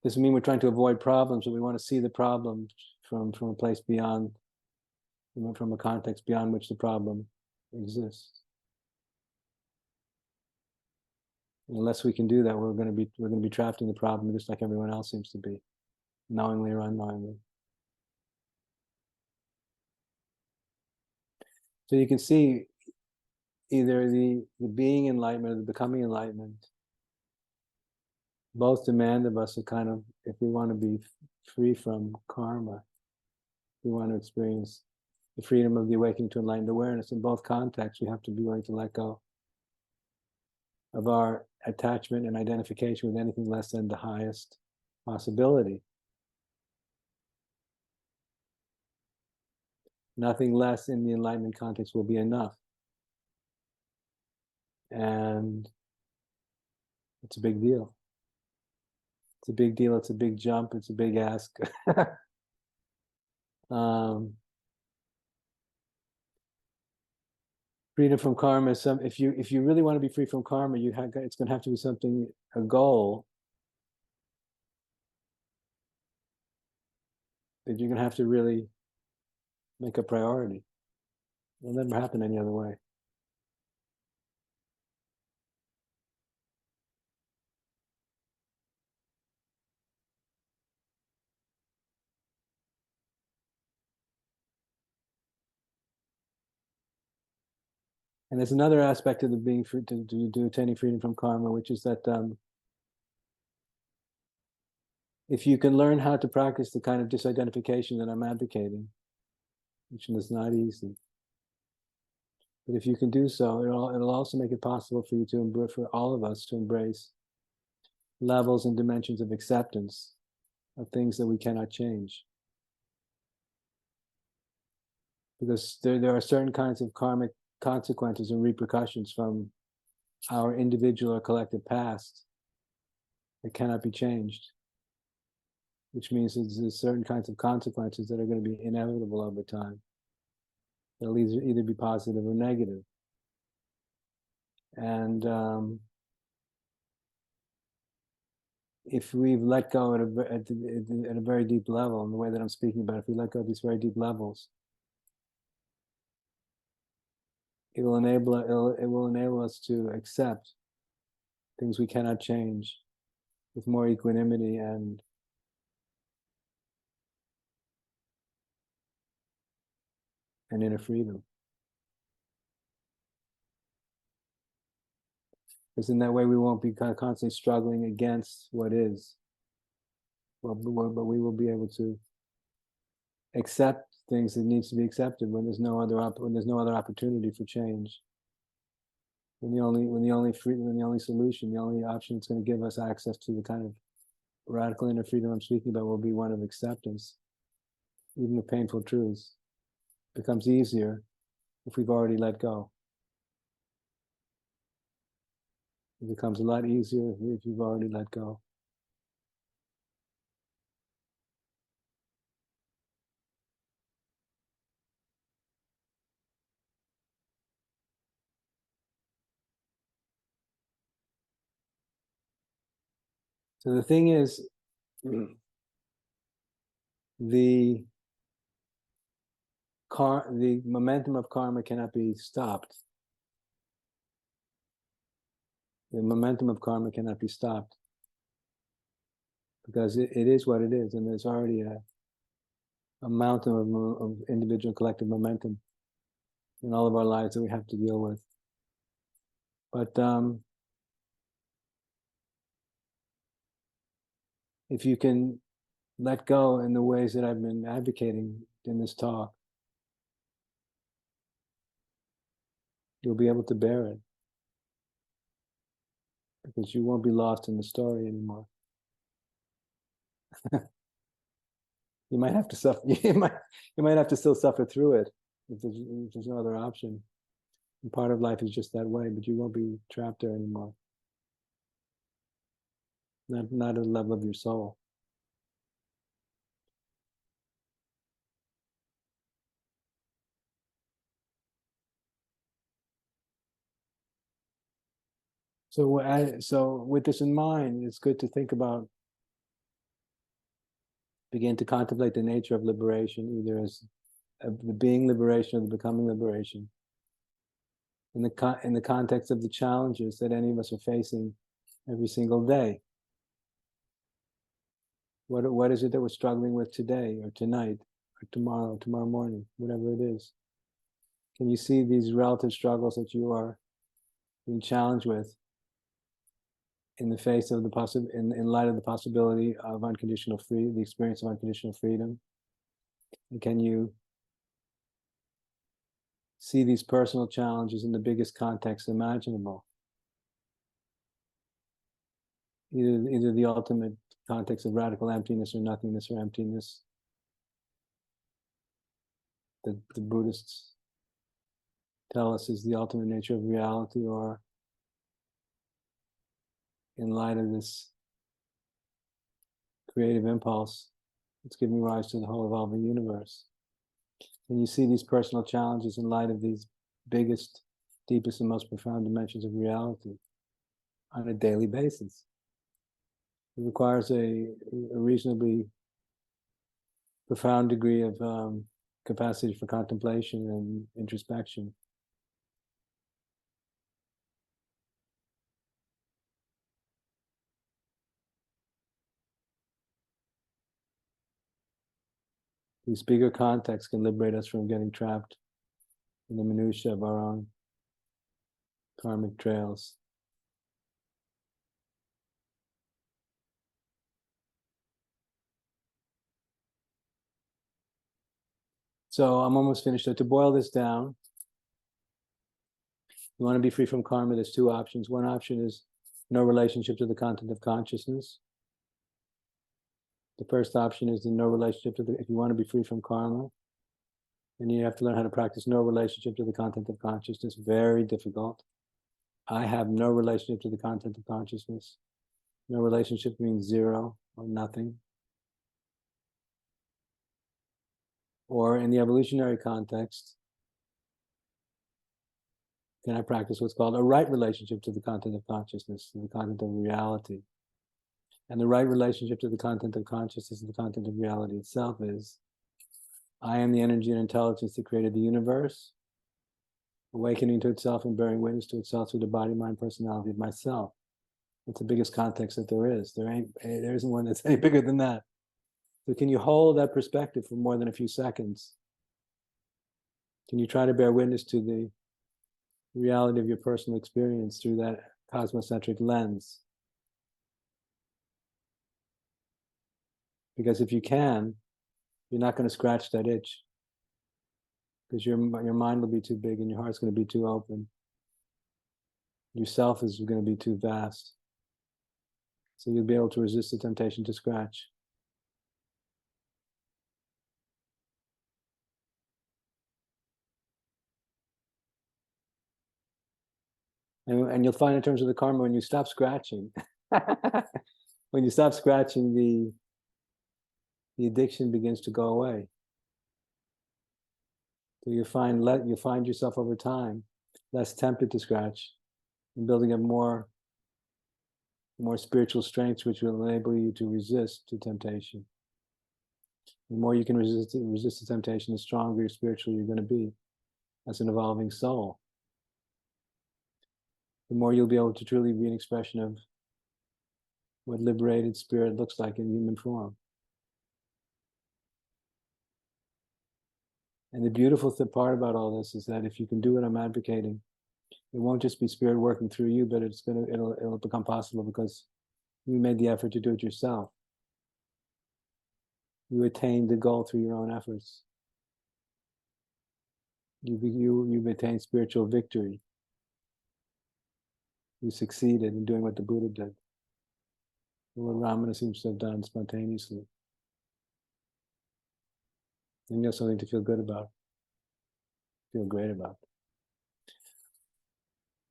Doesn't mean we're trying to avoid problems, but we want to see the problem from a place beyond, from a context beyond which the problem exists. And unless we can do that, we're going to be trapped in the problem, just like everyone else seems to be, knowingly or unknowingly. So you can see either the being enlightenment or the becoming enlightenment both demand of us a kind of, if we want to be free from karma, if we want to experience the freedom of the awakening to enlightened awareness, in both contexts, we have to be willing to let go of our attachment and identification with anything less than the highest possibility. Nothing less in the enlightenment context will be enough. And it's a big deal. It's a big deal. It's a big jump. It's a big ask. Freedom from karma is if you really want to be free from karma, it's going to have to be something, a goal that you're going to have to really make a priority. It'll never happen any other way. And there's another aspect of the being free to attaining freedom from karma, which is that if you can learn how to practice the kind of disidentification that I'm advocating, which is not easy, but if you can do so, it'll also make it possible for you to embrace, for all of us to embrace levels and dimensions of acceptance of things that we cannot change. Because there are certain kinds of karmic consequences and repercussions from our individual or collective past that cannot be changed, which means there's certain kinds of consequences that are going to be inevitable over time. They'll either be positive or negative. And if we've let go at a very deep level, in the way that I'm speaking about, if we let go of these very deep levels, it will enable us to accept things we cannot change with more equanimity and inner freedom. Because in that way we won't be constantly struggling against what is. But we will be able to accept things that needs to be accepted when there's no other opportunity for change. When the only solution, the only option that's going to give us access to the kind of radical inner freedom I'm speaking about will be one of acceptance, even of painful truths. It becomes easier if we've already let go. It becomes a lot easier if you've already let go. So the thing is, the the momentum of karma cannot be stopped. The momentum of karma cannot be stopped because it is what it is, and there's already a mountain of individual collective momentum in all of our lives that we have to deal with. But if you can let go in the ways that I've been advocating in this talk, you'll be able to bear it because you won't be lost in the story anymore. You might have to suffer. You might have to still suffer through it if there's no other option. And part of life is just that way, but you won't be trapped there anymore. Not at the level of your soul. So with this in mind, it's good to think about, begin to contemplate the nature of liberation, either as the being liberation or the becoming liberation, in the context of the challenges that any of us are facing every single day. What is it that we're struggling with today or tonight or tomorrow morning, whatever it is? Can you see these relative struggles that you are being challenged with in the face of in light of the possibility of unconditional freedom, the experience of unconditional freedom? And can you see these personal challenges in the biggest context imaginable? Either the ultimate context of radical emptiness or nothingness or emptiness that the Buddhists tell us is the ultimate nature of reality, or in light of this creative impulse that's giving rise to the whole evolving universe. And you see these personal challenges in light of these biggest, deepest, and most profound dimensions of reality on a daily basis. It requires a reasonably profound degree of capacity for contemplation and introspection. These bigger contexts can liberate us from getting trapped in the minutiae of our own karmic trails. So I'm almost finished. So to boil this down, you want to be free from karma, there's two options. One option is no relationship to the content of consciousness. The first option is the no relationship to if you want to be free from karma, then you have to learn how to practice no relationship to the content of consciousness. Very difficult. I have no relationship to the content of consciousness. No relationship means zero or nothing. Or in the evolutionary context, can I practice what's called a right relationship to the content of consciousness, to the content of reality? And the right relationship to the content of consciousness and the content of reality itself is, I am the energy and intelligence that created the universe, awakening to itself and bearing witness to itself through the body, mind, personality of myself. It's the biggest context that there is. There isn't one that's any bigger than that. So can you hold that perspective for more than a few seconds? Can you try to bear witness to the reality of your personal experience through that cosmocentric lens? Because if you can, you're not going to scratch that itch, because your mind will be too big and your heart's going to be too open. Yourself is going to be too vast. So you'll be able to resist the temptation to scratch. And you'll find in terms of the karma, when you stop scratching, when you stop scratching, the addiction begins to go away. So you find yourself over time less tempted to scratch and building up more spiritual strengths, which will enable you to resist to temptation. The more you can resist the temptation, the stronger spiritually you're going to be as an evolving soul. The more you'll be able to truly be an expression of what liberated spirit looks like in human form. And the beautiful part about all this is that if you can do what I'm advocating, it won't just be spirit working through you, but it'll become possible because you made the effort to do it yourself. You attained the goal through your own efforts. You've attained spiritual victory. You succeeded in doing what the Buddha did, what Ramana seems to have done spontaneously. And you have something to feel good about, feel great about.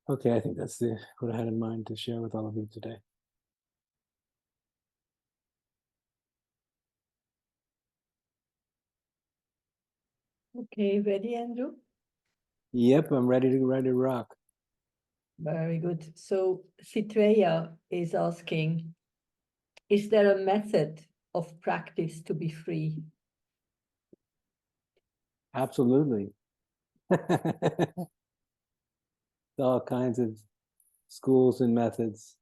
Okay, I think that's what I had in mind to share with all of you today. Okay, ready, Andrew? Yep, I'm ready to rock. Very good. So Citreya is asking, is there a method of practice to be free? Absolutely. All kinds of schools and methods.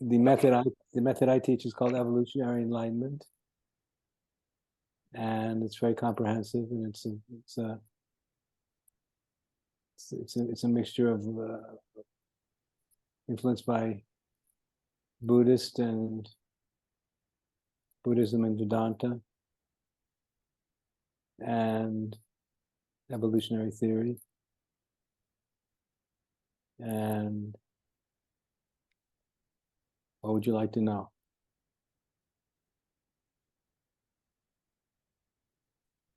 The method I teach is called evolutionary enlightenment, and it's very comprehensive, and it's a mixture of influenced by Buddhism and Vedanta, and evolutionary theory, and what would you like to know?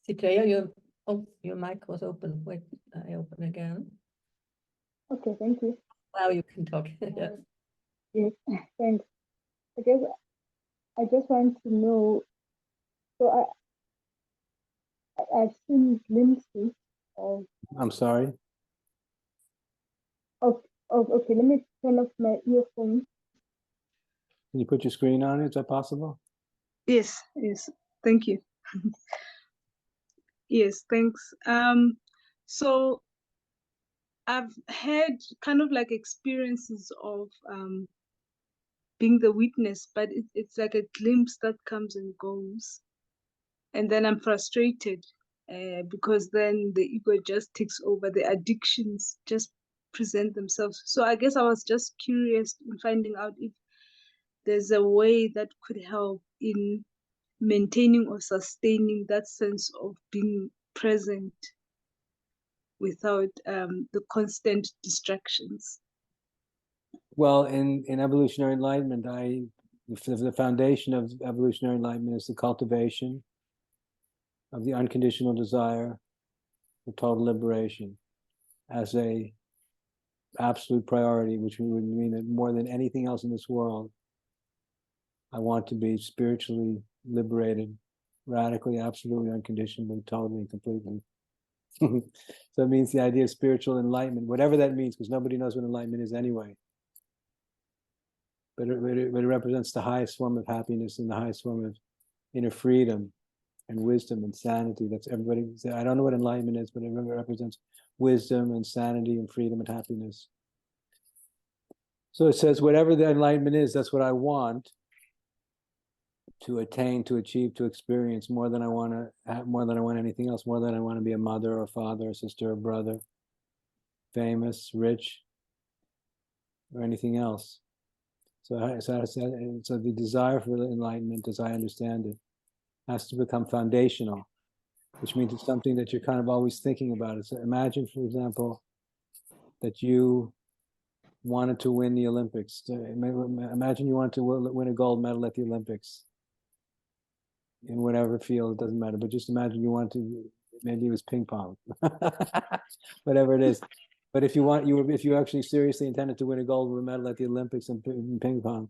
Citreya, your mic was open. Wait, I open again. Okay, thank you. Now you can talk. Yeah. Yes, thanks. I guess I just want to know. So I've seen glimpses of. I'm sorry. Okay. Let me turn off my earphones. Can you put your screen on? Is that possible? Yes. Thank you. Yes, thanks. So I've had kind of like experiences of being the witness, but it's like a glimpse that comes and goes, and then I'm frustrated because then the ego just takes over. The addictions just present themselves. So I guess I was just curious in finding out if there's a way that could help in maintaining or sustaining that sense of being present without the constant distractions. Well, in evolutionary enlightenment, the foundation of evolutionary enlightenment is the cultivation of the unconditional desire for total liberation as a absolute priority, which would mean that more than anything else in this world, I want to be spiritually liberated, radically, absolutely, unconditionally, totally, completely. So it means the idea of spiritual enlightenment, whatever that means, because nobody knows what enlightenment is anyway. But it represents the highest form of happiness and the highest form of inner freedom and wisdom and sanity. That's everybody. I don't know what enlightenment is, but it represents wisdom and sanity and freedom and happiness. So it says, whatever the enlightenment is, that's what I want to attain, to achieve, to experience more than I want anything else, more than I want to be a mother or father or sister or brother, famous, rich, or anything else. So the desire for enlightenment, as I understand it, has to become foundational, which means it's something that you're kind of always thinking about. So imagine, for example, that you wanted to win the Olympics. Imagine you want to win a gold medal at the Olympics in whatever field, it doesn't matter. But just imagine you want to, maybe it was ping pong, whatever it is. But if you actually seriously intended to win a gold medal at the Olympics in ping pong,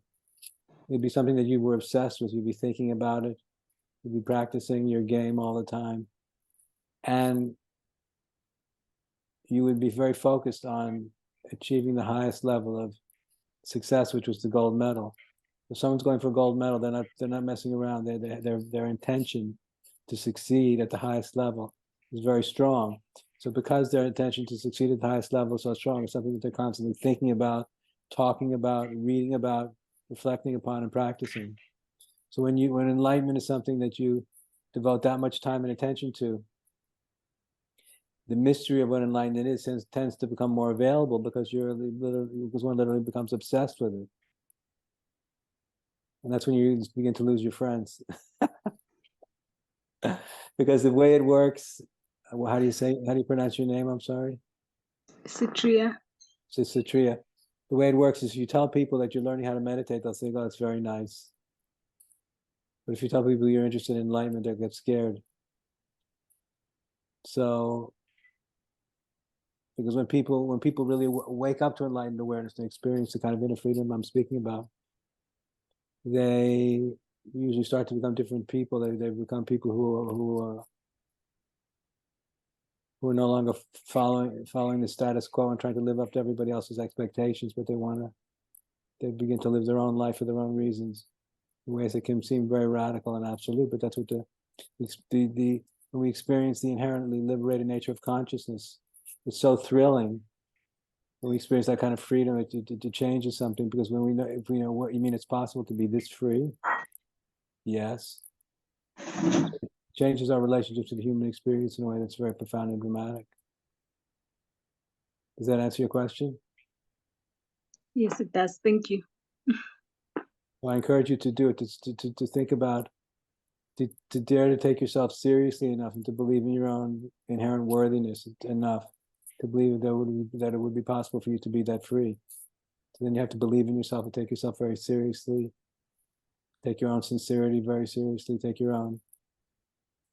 it'd be something that you were obsessed with. You'd be thinking about it. You'd be practicing your game all the time. And you would be very focused on achieving the highest level of success, which was the gold medal. If someone's going for a gold medal, they're not messing around. Their intention to succeed at the highest level is very strong. So because their intention to succeed at the highest level is so strong, it's something that they're constantly thinking about, talking about, reading about, reflecting upon, and practicing. So when enlightenment is something that you devote that much time and attention to, the mystery of what enlightenment is tends to become more available because one literally becomes obsessed with it. And that's when you begin to lose your friends. Because the way it works, how do you pronounce your name? I'm sorry. Citria. So Satria. The way it works is if you tell people that you're learning how to meditate, they'll say, oh, it's very nice. But if you tell people you're interested in enlightenment, they'll get scared. So, because when people really wake up to enlightened awareness and experience the kind of inner freedom I'm speaking about, they usually start to become different people. They become people who are no longer following the status quo and trying to live up to everybody else's expectations, but they begin to live their own life for their own reasons in ways that can seem very radical and absolute. But that's what when we experience the inherently liberated nature of consciousness, it's so thrilling. When we experience that kind of freedom, it changes something, because if we know what you mean, it's possible to be this free. Yes. It changes our relationship to the human experience in a way that's very profound and dramatic. Does that answer your question? Yes, it does. Thank you. Well, I encourage you to do it, to think about, to dare to take yourself seriously enough and to believe in your own inherent worthiness enough to believe that it would be possible for you to be that free. So then you have to believe in yourself and take yourself very seriously. Take your own sincerity very seriously. Take your own.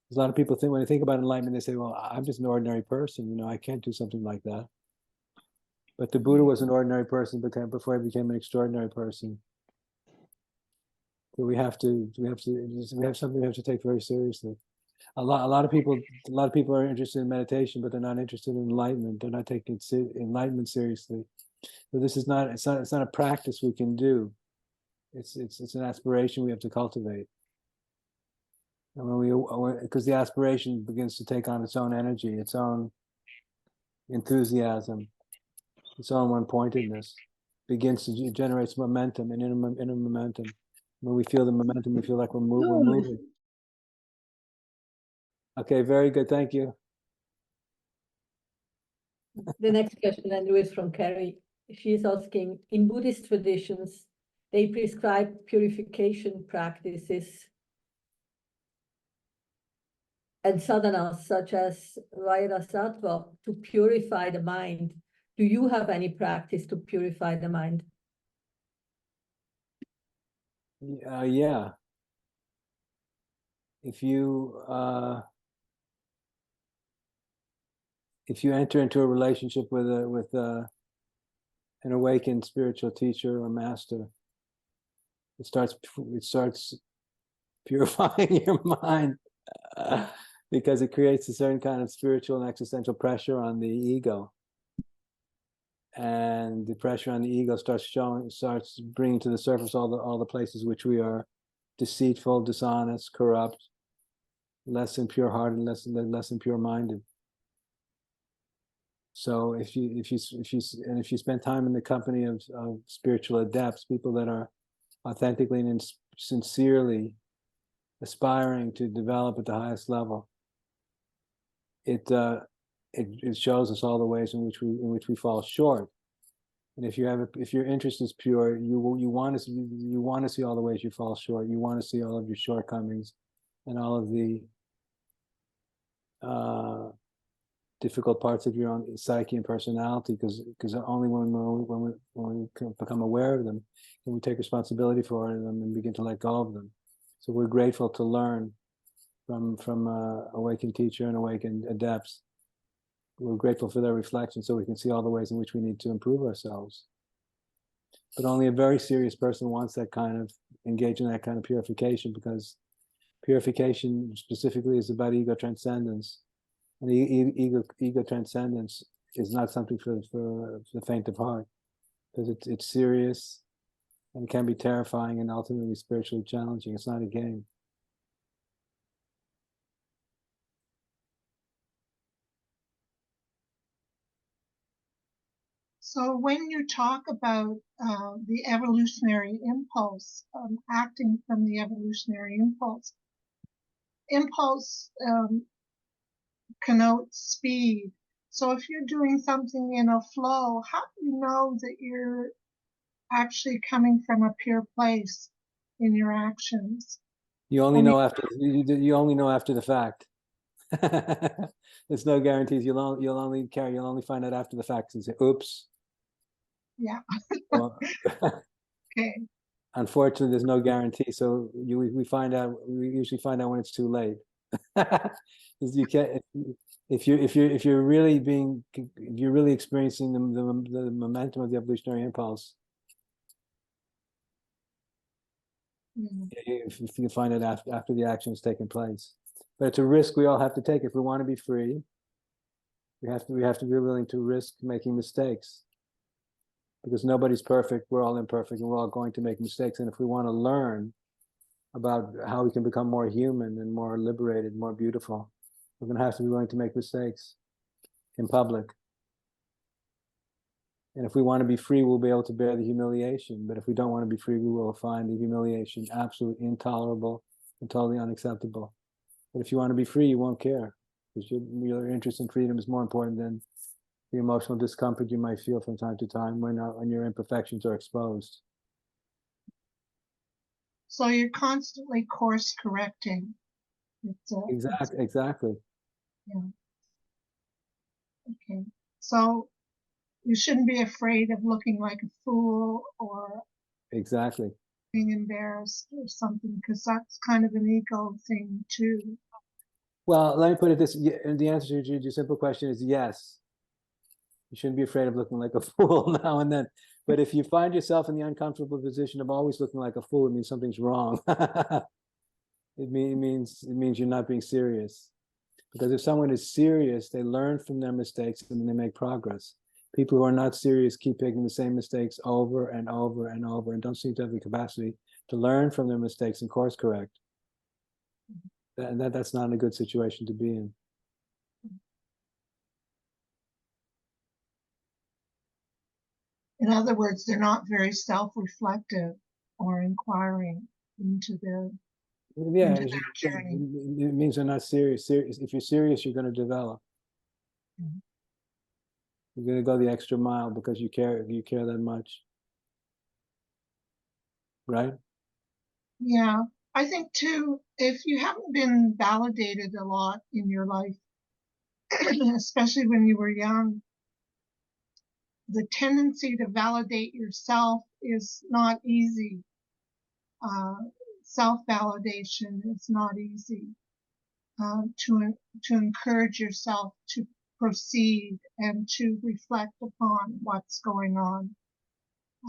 There's a lot of people think, when they think about enlightenment, they say, well, I'm just an ordinary person. I can't do something like that. But the Buddha was an ordinary person before he became an extraordinary person. So we have something we have to take very seriously. A lot of people are interested in meditation, but they're not interested in enlightenment. They're not taking enlightenment seriously. So it's not a practice we can do. It's an aspiration we have to cultivate. And because the aspiration begins to take on its own energy, its own enthusiasm, its own one-pointedness, begins to generate momentum and inner momentum. When we feel the momentum, we feel like we're moving. Okay, very good. Thank you. The next question, Andrew, is from Carrie. She's asking, in Buddhist traditions, they prescribe purification practices and sadhanas such as Vairasattva to purify the mind. Do you have any practice to purify the mind? Yeah. If you enter into a relationship with an awakened spiritual teacher or master, it starts purifying your mind, because it creates a certain kind of spiritual and existential pressure on the ego. And the pressure on the ego starts bringing to the surface all the places which we are deceitful, dishonest, corrupt, less than pure-hearted, less than pure-minded. So if you spend time in the company of spiritual adepts, people that are authentically and sincerely aspiring to develop at the highest level, it shows us all the ways in which we fall short. And if your interest is pure, you want to see all the ways you fall short. You want to see all of your shortcomings and all of the difficult parts of your own psyche and personality, because only when we become aware of them can we take responsibility for them and begin to let go of them. So we're grateful to learn from awakened teacher and awakened adepts we're grateful for their reflection so we can see all the ways in which we need to improve ourselves. But only a very serious person wants that kind of, engage in that kind of purification, because purification specifically is about ego transcendence. And ego transcendence is not something for the faint of heart, because it's serious and can be terrifying and ultimately spiritually challenging. It's not a game. So when you talk about the evolutionary impulse, acting from the evolutionary impulse connotes speed. So if you're doing something in a flow, how do you know that you're actually coming from a pure place in your actions? You only know after you only know after the fact. There's no guarantees. You'll only find out after the fact and say, "Oops." Yeah. Well, Okay. unfortunately, there's no guarantee. So we find out. We usually find out when it's too late. You can't. If you're really experiencing the momentum of the evolutionary impulse, if you find it after the action has taken place. But it's a risk we all have to take if we want to be free. We have to be willing to risk making mistakes, because nobody's perfect. We're all imperfect, and we're all going to make mistakes. And if we want to learn about how we can become more human and more liberated, more beautiful, we're going to have to be willing to make mistakes in public. And if we want to be free, we'll be able to bear the humiliation. But if we don't want to be free, we will find the humiliation absolutely intolerable and totally unacceptable. But if you want to be free, you won't care, because your interest in freedom is more important than the emotional discomfort you might feel from time to time when your imperfections are exposed. So you're constantly course correcting. Exactly. Yeah. Okay. So you shouldn't be afraid of looking like a fool or exactly being embarrassed or something, because that's kind of an ego thing too. Well, let me put it this: the answer to your simple question is yes. You shouldn't be afraid of looking like a fool now and then. But if you find yourself in the uncomfortable position of always looking like a fool, it means something's wrong. It means you're not being serious. Because if someone is serious, they learn from their mistakes and then they make progress. People who are not serious keep making the same mistakes over and over and over and don't seem to have the capacity to learn from their mistakes and course correct. And that's not a good situation to be in. In other words, they're not very self-reflective or inquiring into their journey. It means they're not serious. If you're serious, you're going to develop. You're going to go the extra mile because you care that much, right? Yeah, I think too, if you haven't been validated a lot in your life, especially when you were young, the tendency to validate yourself is not easy. Self-validation is not easy. To encourage yourself to proceed and to reflect upon what's going on.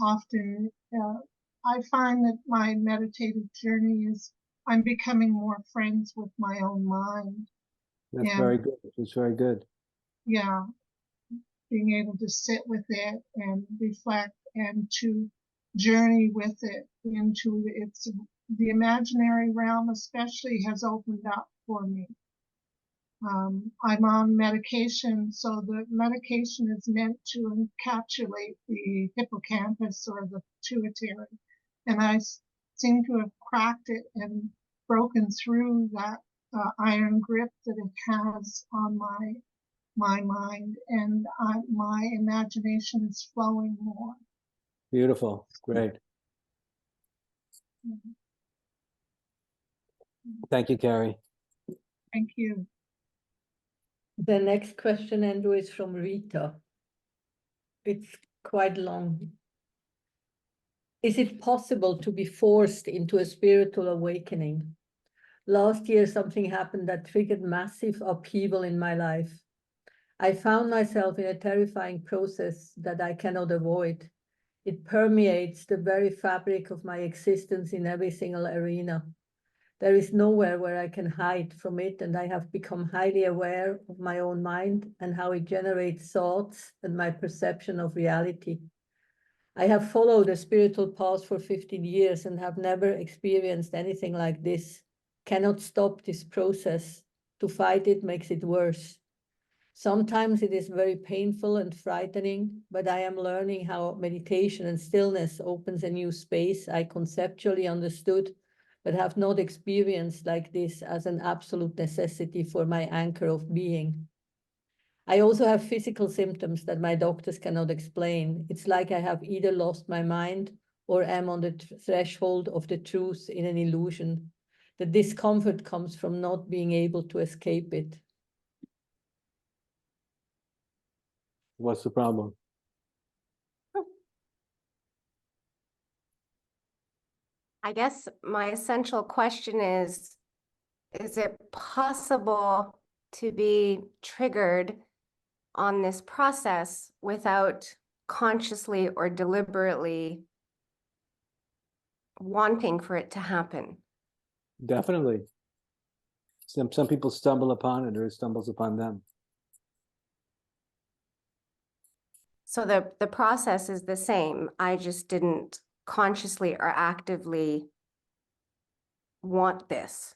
Often, I find that my meditative journey is I'm becoming more friends with my own mind. That's very good. It's very good. Yeah, being able to sit with it and reflect and to journey with it into the imaginary realm especially has opened up for me. I'm on medication, so the medication is meant to encapsulate the hippocampus or the pituitary, and I seem to have cracked it and broken through that iron grip that it has on my mind, and my imagination is flowing more. Beautiful. Great. Thank you, Carrie. Thank you. The next question, Andrew, is from Rita. It's quite long. Is it possible to be forced into a spiritual awakening? Last year, something happened that triggered massive upheaval in my life. I found myself in a terrifying process that I cannot avoid. It permeates the very fabric of my existence in every single arena. There is nowhere where I can hide from it, and I have become highly aware of my own mind and how it generates thoughts and my perception of reality. I have followed a spiritual path for 15 years and have never experienced anything like this. Cannot stop this process. To fight it makes it worse. Sometimes it is very painful and frightening, but I am learning how meditation and stillness opens a new space I conceptually understood, but have not experienced like this as an absolute necessity for my anchor of being. I also have physical symptoms that my doctors cannot explain. It's like I have either lost my mind or am on the threshold of the truth in an illusion. The discomfort comes from not being able to escape it. What's the problem? I guess my essential question is it possible to be triggered on this process without consciously or deliberately wanting for it to happen? Definitely. Some people stumble upon it, or it stumbles upon them. So the process is the same. I just didn't consciously or actively want this.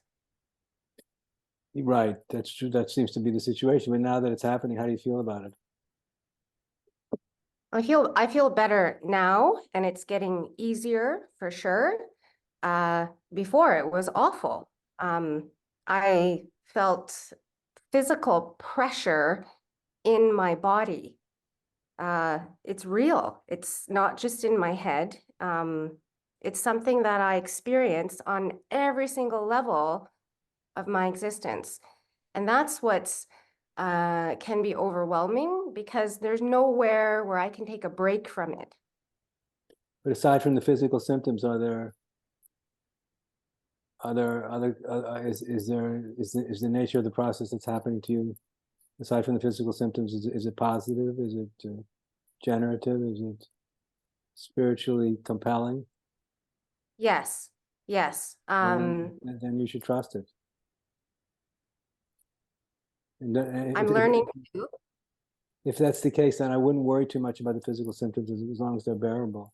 Right, that's true. That seems to be the situation. But now that it's happening, how do you feel about it? I feel better now, and it's getting easier for sure. Before it was awful. I felt physical pressure in my body. It's real. It's not just in my head. It's something that I experience on every single level of my existence. And that's what's can be overwhelming, because there's nowhere where I can take a break from it. But aside from the physical symptoms, is the nature of the process that's happening to you, aside from the physical symptoms, is it positive? Is it generative? Is it spiritually compelling? Yes, yes. Then you should trust it. And I'm learning to. If that's the case, then I wouldn't worry too much about the physical symptoms as long as they're bearable.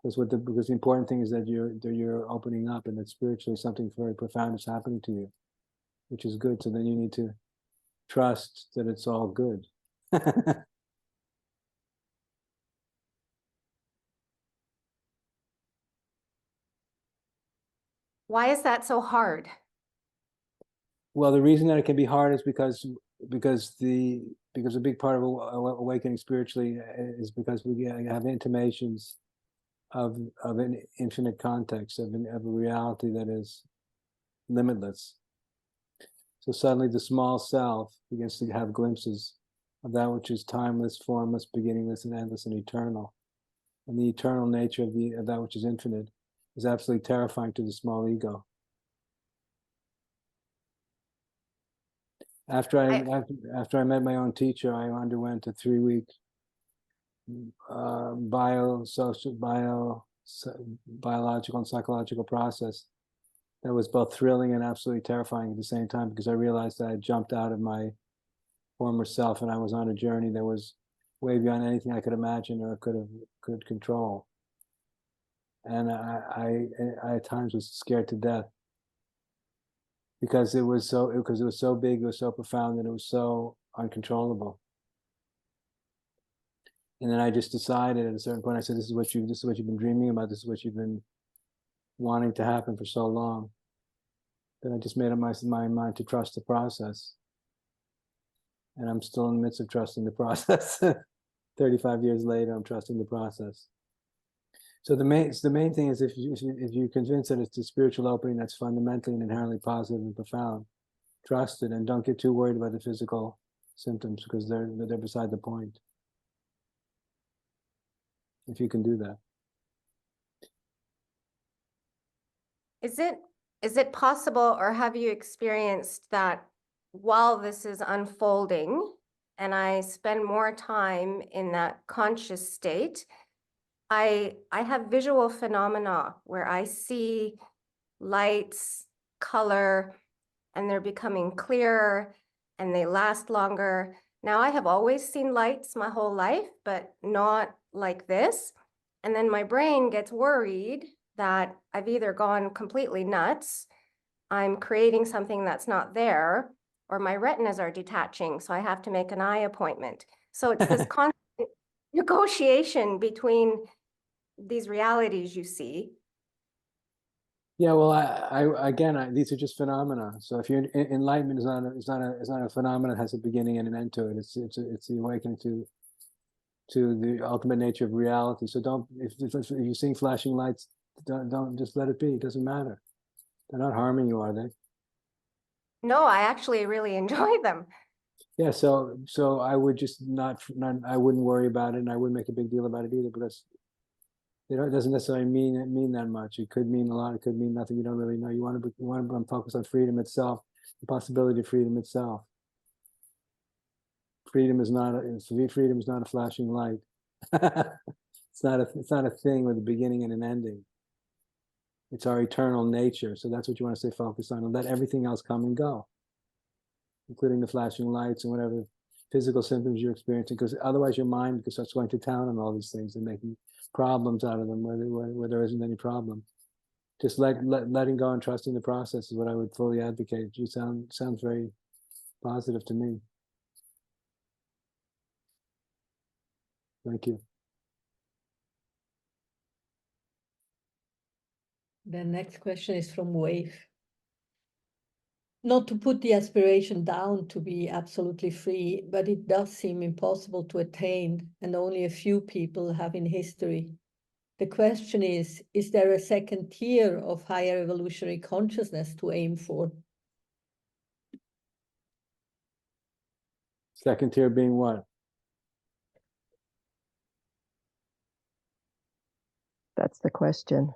Because the important thing is that you're opening up, and that spiritually something very profound is happening to you, which is good. So then you need to trust that it's all good. Why is that so hard? Well, the reason that it can be hard is because a big part of awakening spiritually is because we have intimations of an infinite context, of a reality that is limitless. So suddenly the small self begins to have glimpses of that which is timeless, formless, beginningless, and endless, and eternal. And the eternal nature of that which is infinite is absolutely terrifying to the small ego. After I met my own teacher, I underwent a 3-week biological and psychological process that was both thrilling and absolutely terrifying at the same time, because I realized that I jumped out of my former self and I was on a journey that was way beyond anything I could imagine or could control. And I at times was scared to death, because it was so big, it was so profound, and it was so uncontrollable. And then I just decided at a certain point, I said, this is what you've been dreaming about, this is what you've been wanting to happen for so long. Then I just made up my mind to trust the process. And I'm still in the midst of trusting the process. 35 years later, I'm trusting the process. So the main thing is, if you're convinced that it's a spiritual opening that's fundamentally and inherently positive and profound, trust it, and don't get too worried about the physical symptoms, because they're beside the point. If you can do that. Is it possible, or have you experienced that while this is unfolding and I spend more time in that conscious state, I have visual phenomena where I see lights, color, and they're becoming clearer and they last longer. Now, I have always seen lights my whole life, but not like this. And then my brain gets worried that I've either gone completely nuts, I'm creating something that's not there, or my retinas are detaching, so I have to make an eye appointment. So it's this constant negotiation between these realities you see. Yeah, well, these are just phenomena. So if enlightenment is not a phenomenon that has a beginning and an end to it. It's the awakening to the ultimate nature of reality. So don't, if you're seeing flashing lights, don't just let it be. It doesn't matter. They're not harming you, are they? No, I actually really enjoy them. Yeah. So I would just not I wouldn't worry about it, and I wouldn't make a big deal about it either, because it doesn't necessarily mean that much. It could mean a lot. It could mean nothing. You don't really know. You want to focus on freedom itself, the possibility of freedom itself. Freedom is not a flashing light. It's not a thing with a beginning and an ending. It's our eternal nature. So that's what you want to stay focused on, and let everything else come and go, including the flashing lights and whatever physical symptoms you're experiencing, because otherwise your mind starts going to town on all these things and making problems out of them where there isn't any problem. Just letting go and trusting the process is what I would fully advocate. You sounds very positive to me. Thank you. The next question is from Wave. Not to put the aspiration down to be absolutely free, but it does seem impossible to attain, and only a few people have in history. The question is there a second tier of higher evolutionary consciousness to aim for? Second tier being what? That's the question.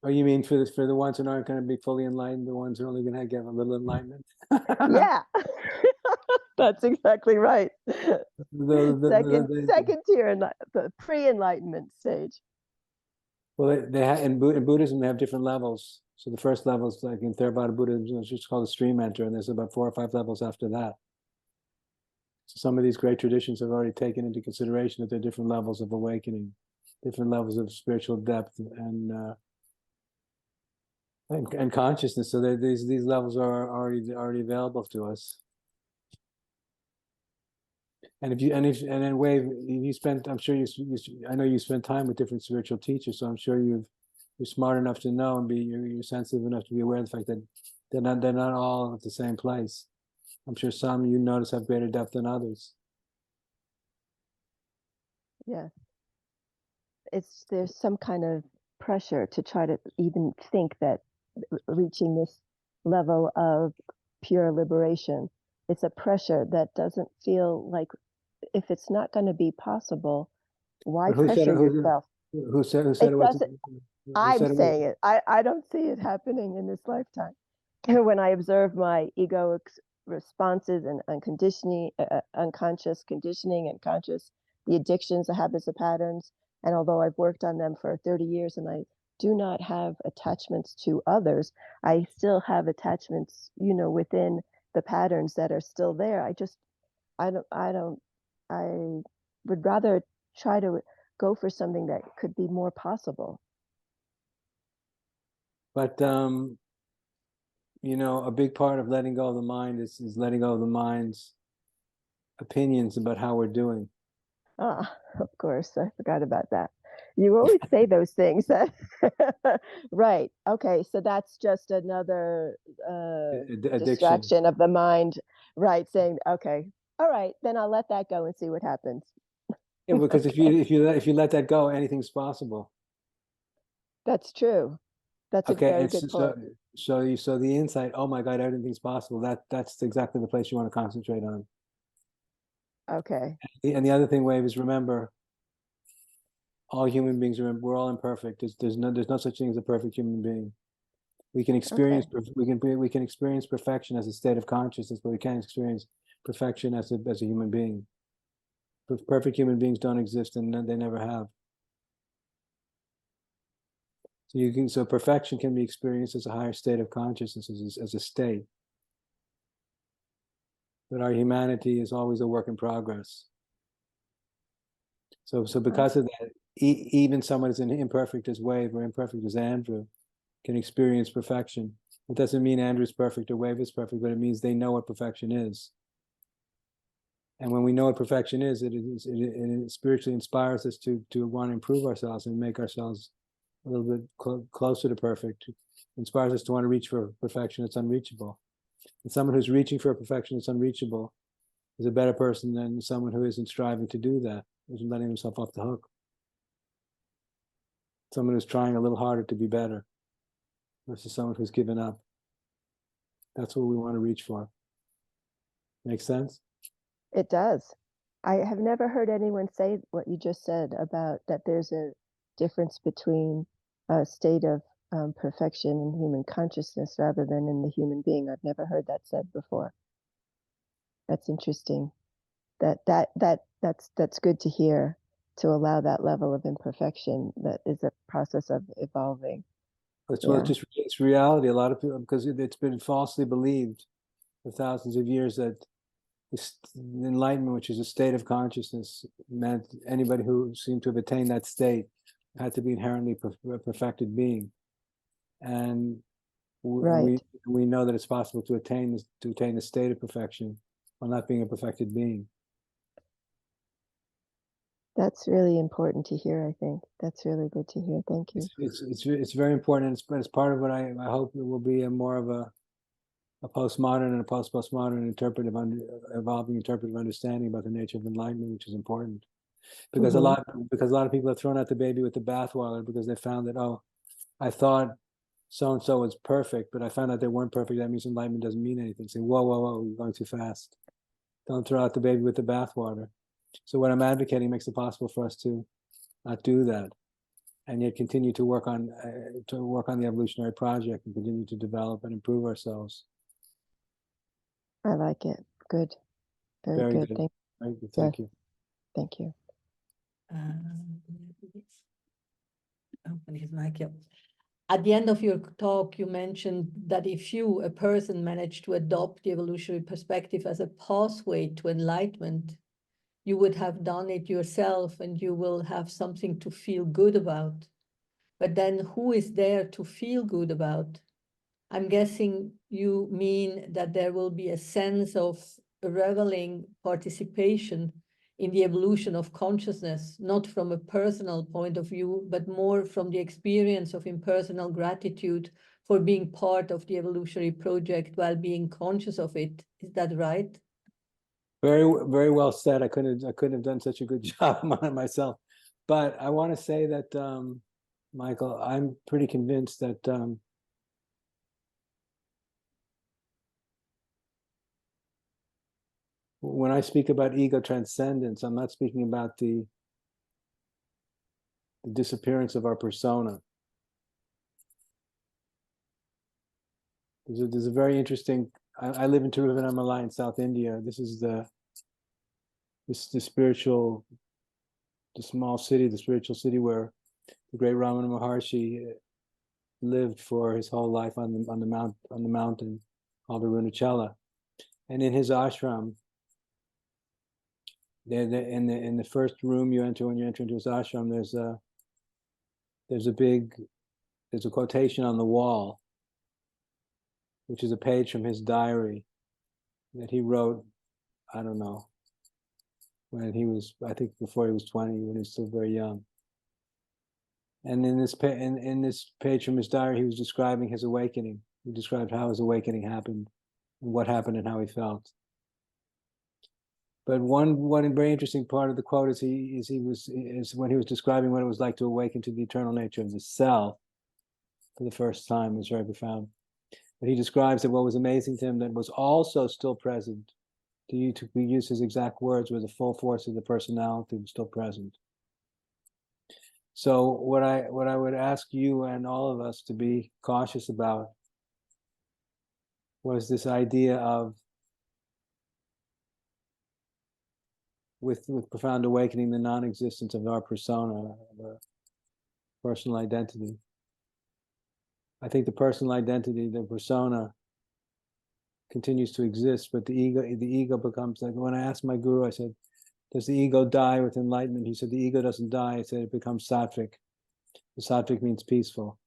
Oh, you mean for the ones who aren't going to be fully enlightened, the ones who are only going to get a little enlightenment? Yeah, that's exactly right. The Second tier, the pre-enlightenment stage. Well, in Buddhism, they have different levels. So the first level is like in Theravada Buddhism, it's just called the stream enter, and there's about 4 or 5 levels after that. So some of these great traditions have already taken into consideration that there are different levels of awakening, different levels of spiritual depth and consciousness. So these levels are already available to us. And then Wave, you spent, I'm sure I know you spent time with different spiritual teachers, so I'm sure you're smart enough to know, and you're sensitive enough to be aware of the fact that they're not all at the same place. I'm sure some you notice have greater depth than others. Yeah. There's some kind of pressure to try to even think that reaching this level of pure liberation, it's a pressure that doesn't feel like, if it's not going to be possible, why pressure yourself? Who said it doesn't? I'm saying it. I don't see it happening in this lifetime. When I observe my egoic responses and unconscious conditioning and conscious, the addictions, the habits, the patterns, and although I've worked on them for 30 years and I do not have attachments to others, I still have attachments, within the patterns that are still there. I would rather try to go for something that could be more possible. But a big part of letting go of the mind is letting go of the mind's opinions about how we're doing. Ah, of course, I forgot about that. You always say those things. Right. Okay. So that's just another distraction of the mind. Right. Saying, okay, all right, then I'll let that go and see what happens. Yeah, because okay. if you let that go, anything's possible. That's true. That's okay, a very good point. So the insight, oh my God, everything's possible. That's exactly the place you want to concentrate on. Okay. And the other thing, Wave, is remember, all human beings we're all imperfect. There's no such thing as a perfect human being. We can experience we can experience perfection as a state of consciousness, but we can't experience perfection as a human being. Perfect human beings don't exist, and they never have. So perfection can be experienced as a higher state of consciousness, as a state. But our humanity is always a work in progress. So because of that, even someone as imperfect as Wave or imperfect as Andrew can experience perfection. It doesn't mean Andrew's perfect or Wave is perfect, but it means they know what perfection is. And when we know what perfection is, it spiritually inspires us to want to improve ourselves and make ourselves a little bit closer to perfect. It inspires us to want to reach for perfection that's unreachable. And someone who's reaching for a perfection that's unreachable is a better person than someone who isn't striving to do that, isn't letting himself off the hook. Someone who's trying a little harder to be better versus someone who's given up. That's what we want to reach for. Make sense? It does. I have never heard anyone say what you just said about that there's a difference between a state of perfection in human consciousness rather than in the human being. I've never heard that said before. That's interesting. That's good to hear, to allow that level of imperfection that is a process of evolving. It's reality. A lot of people, because it's been falsely believed for thousands of years that enlightenment, which is a state of consciousness, meant anybody who seemed to have attained that state had to be inherently a perfected being. And we know that it's possible to attain the state of perfection while not being a perfected being. That's really important to hear, I think. That's really good to hear. Thank you. It's very important. It's part of what I hope it will be more of a postmodern and a post-postmodern evolving interpretive understanding about the nature of enlightenment, which is important. Because a lot of people have thrown out the baby with the bathwater because they found that, oh, I thought so-and-so was perfect, but I found out they weren't perfect. That means enlightenment doesn't mean anything. Say, whoa, you're going too fast. Don't throw out the baby with the bathwater. So what I'm advocating makes it possible for us to not do that, and yet continue to work on the evolutionary project and continue to develop and improve ourselves. I like it. Good. Very good. Thank you. Thank you. Open his mic, yeah. At the end of your talk, you mentioned that if you, a person, managed to adopt the evolutionary perspective as a pathway to enlightenment, you would have done it yourself and you will have something to feel good about. But then who is there to feel good about? I'm guessing you mean that there will be a sense of reveling participation in the evolution of consciousness, not from a personal point of view, but more from the experience of impersonal gratitude for being part of the evolutionary project while being conscious of it. Is that right? Very, very well said. I couldn't have done such a good job on it myself. But I want to say that, Michael, I'm pretty convinced that when I speak about ego transcendence, I'm not speaking about the disappearance of our persona. There's a very interesting. I live in Tiruvannamalai in South India. This is the spiritual, the small city, the spiritual city where the great Ramana Maharshi lived for his whole life on the mountain called Arunachala. And in his ashram, in the first room you enter when you enter into his ashram, there's a quotation on the wall, which is a page from his diary that he wrote, I don't know, when he was, I think before he was 20, when he was still very young. And in this page from his diary, he was describing his awakening. He described how his awakening happened, and what happened, and how he felt. But one very interesting part of the quote is when he was describing what it was like to awaken to the eternal nature of the self for the first time. It was very profound. But he describes that what was amazing to him that was also still present, to use his exact words, where the full force of the personality was still present. So what I would ask you and all of us to be cautious about was this idea of with profound awakening, the non-existence of our persona, of our personal identity. I think the personal identity, the persona, continues to exist, but the ego becomes like, when I asked my guru, I said, does the ego die with enlightenment? He said, the ego doesn't die. I said, it becomes sattvic. The sattvic means peaceful.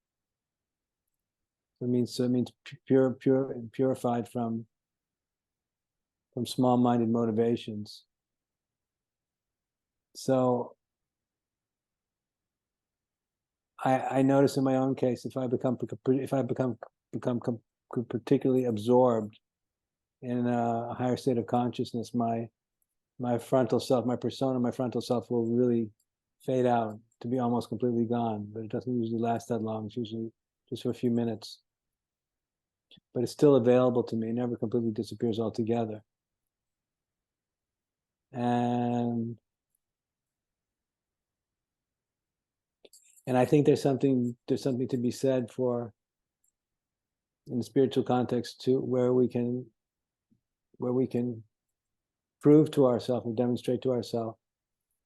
It means purified from small-minded motivations. So I notice in my own case, if I become particularly absorbed in a higher state of consciousness, my frontal self, my persona, my frontal self will really fade out to be almost completely gone. But it doesn't usually last that long. It's usually just for a few minutes. But it's still available to me. It never completely disappears altogether. And I think there's something to be said for, in the spiritual context too, where we can prove to ourselves and demonstrate to ourselves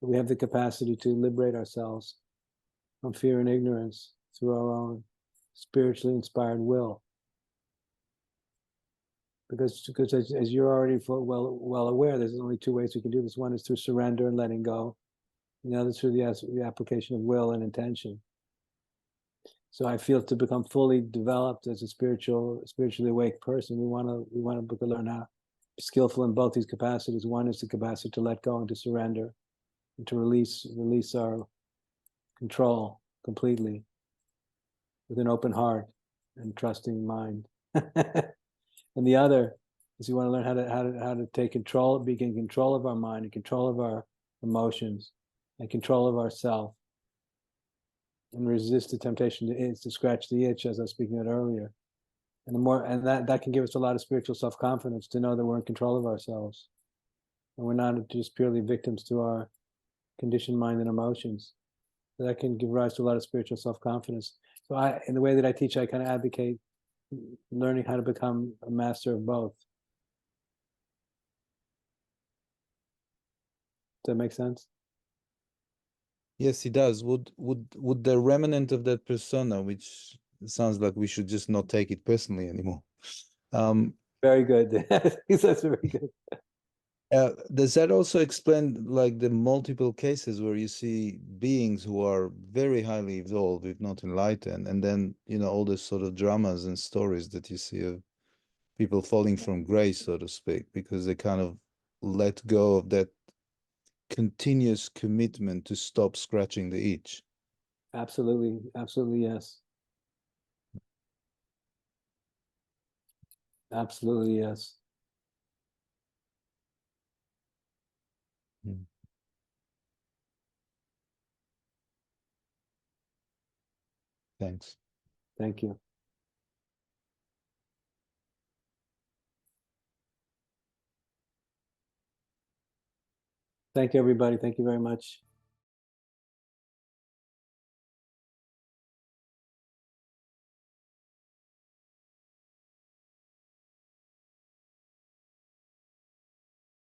that we have the capacity to liberate ourselves from fear and ignorance through our own spiritually inspired will. Because as you're already well aware, there's only two ways we can do this. One is through surrender and letting go, and the other is through the application of will and intention. So I feel to become fully developed as a spiritually awake person, we want to learn how to be skillful in both these capacities. One is the capacity to let go and to surrender, and to release our control completely with an open heart and trusting mind. And the other is you want to learn how to take control, be in control of our mind and control of our emotions and control of ourself, and resist the temptation to scratch the itch, as I was speaking about earlier. And that can give us a lot of spiritual self-confidence, to know that we're in control of ourselves and we're not just purely victims to our conditioned mind and emotions. That can give rise to a lot of spiritual self-confidence. So in the way that I teach, I kind of advocate learning how to become a master of both. Does that make sense? Yes, it does. Would the remnant of that persona, which sounds like we should just not take it personally anymore. Very good. That's very good. Does that also explain like the multiple cases where you see beings who are very highly evolved, if not enlightened, and then, you know, all the sort of dramas and stories that you see of people falling from grace, so to speak, because they kind of let go of that continuous commitment to stop scratching the itch? Absolutely. Absolutely, yes. Absolutely, yes. Thanks. Thank you. Thank you, everybody. Thank you very much.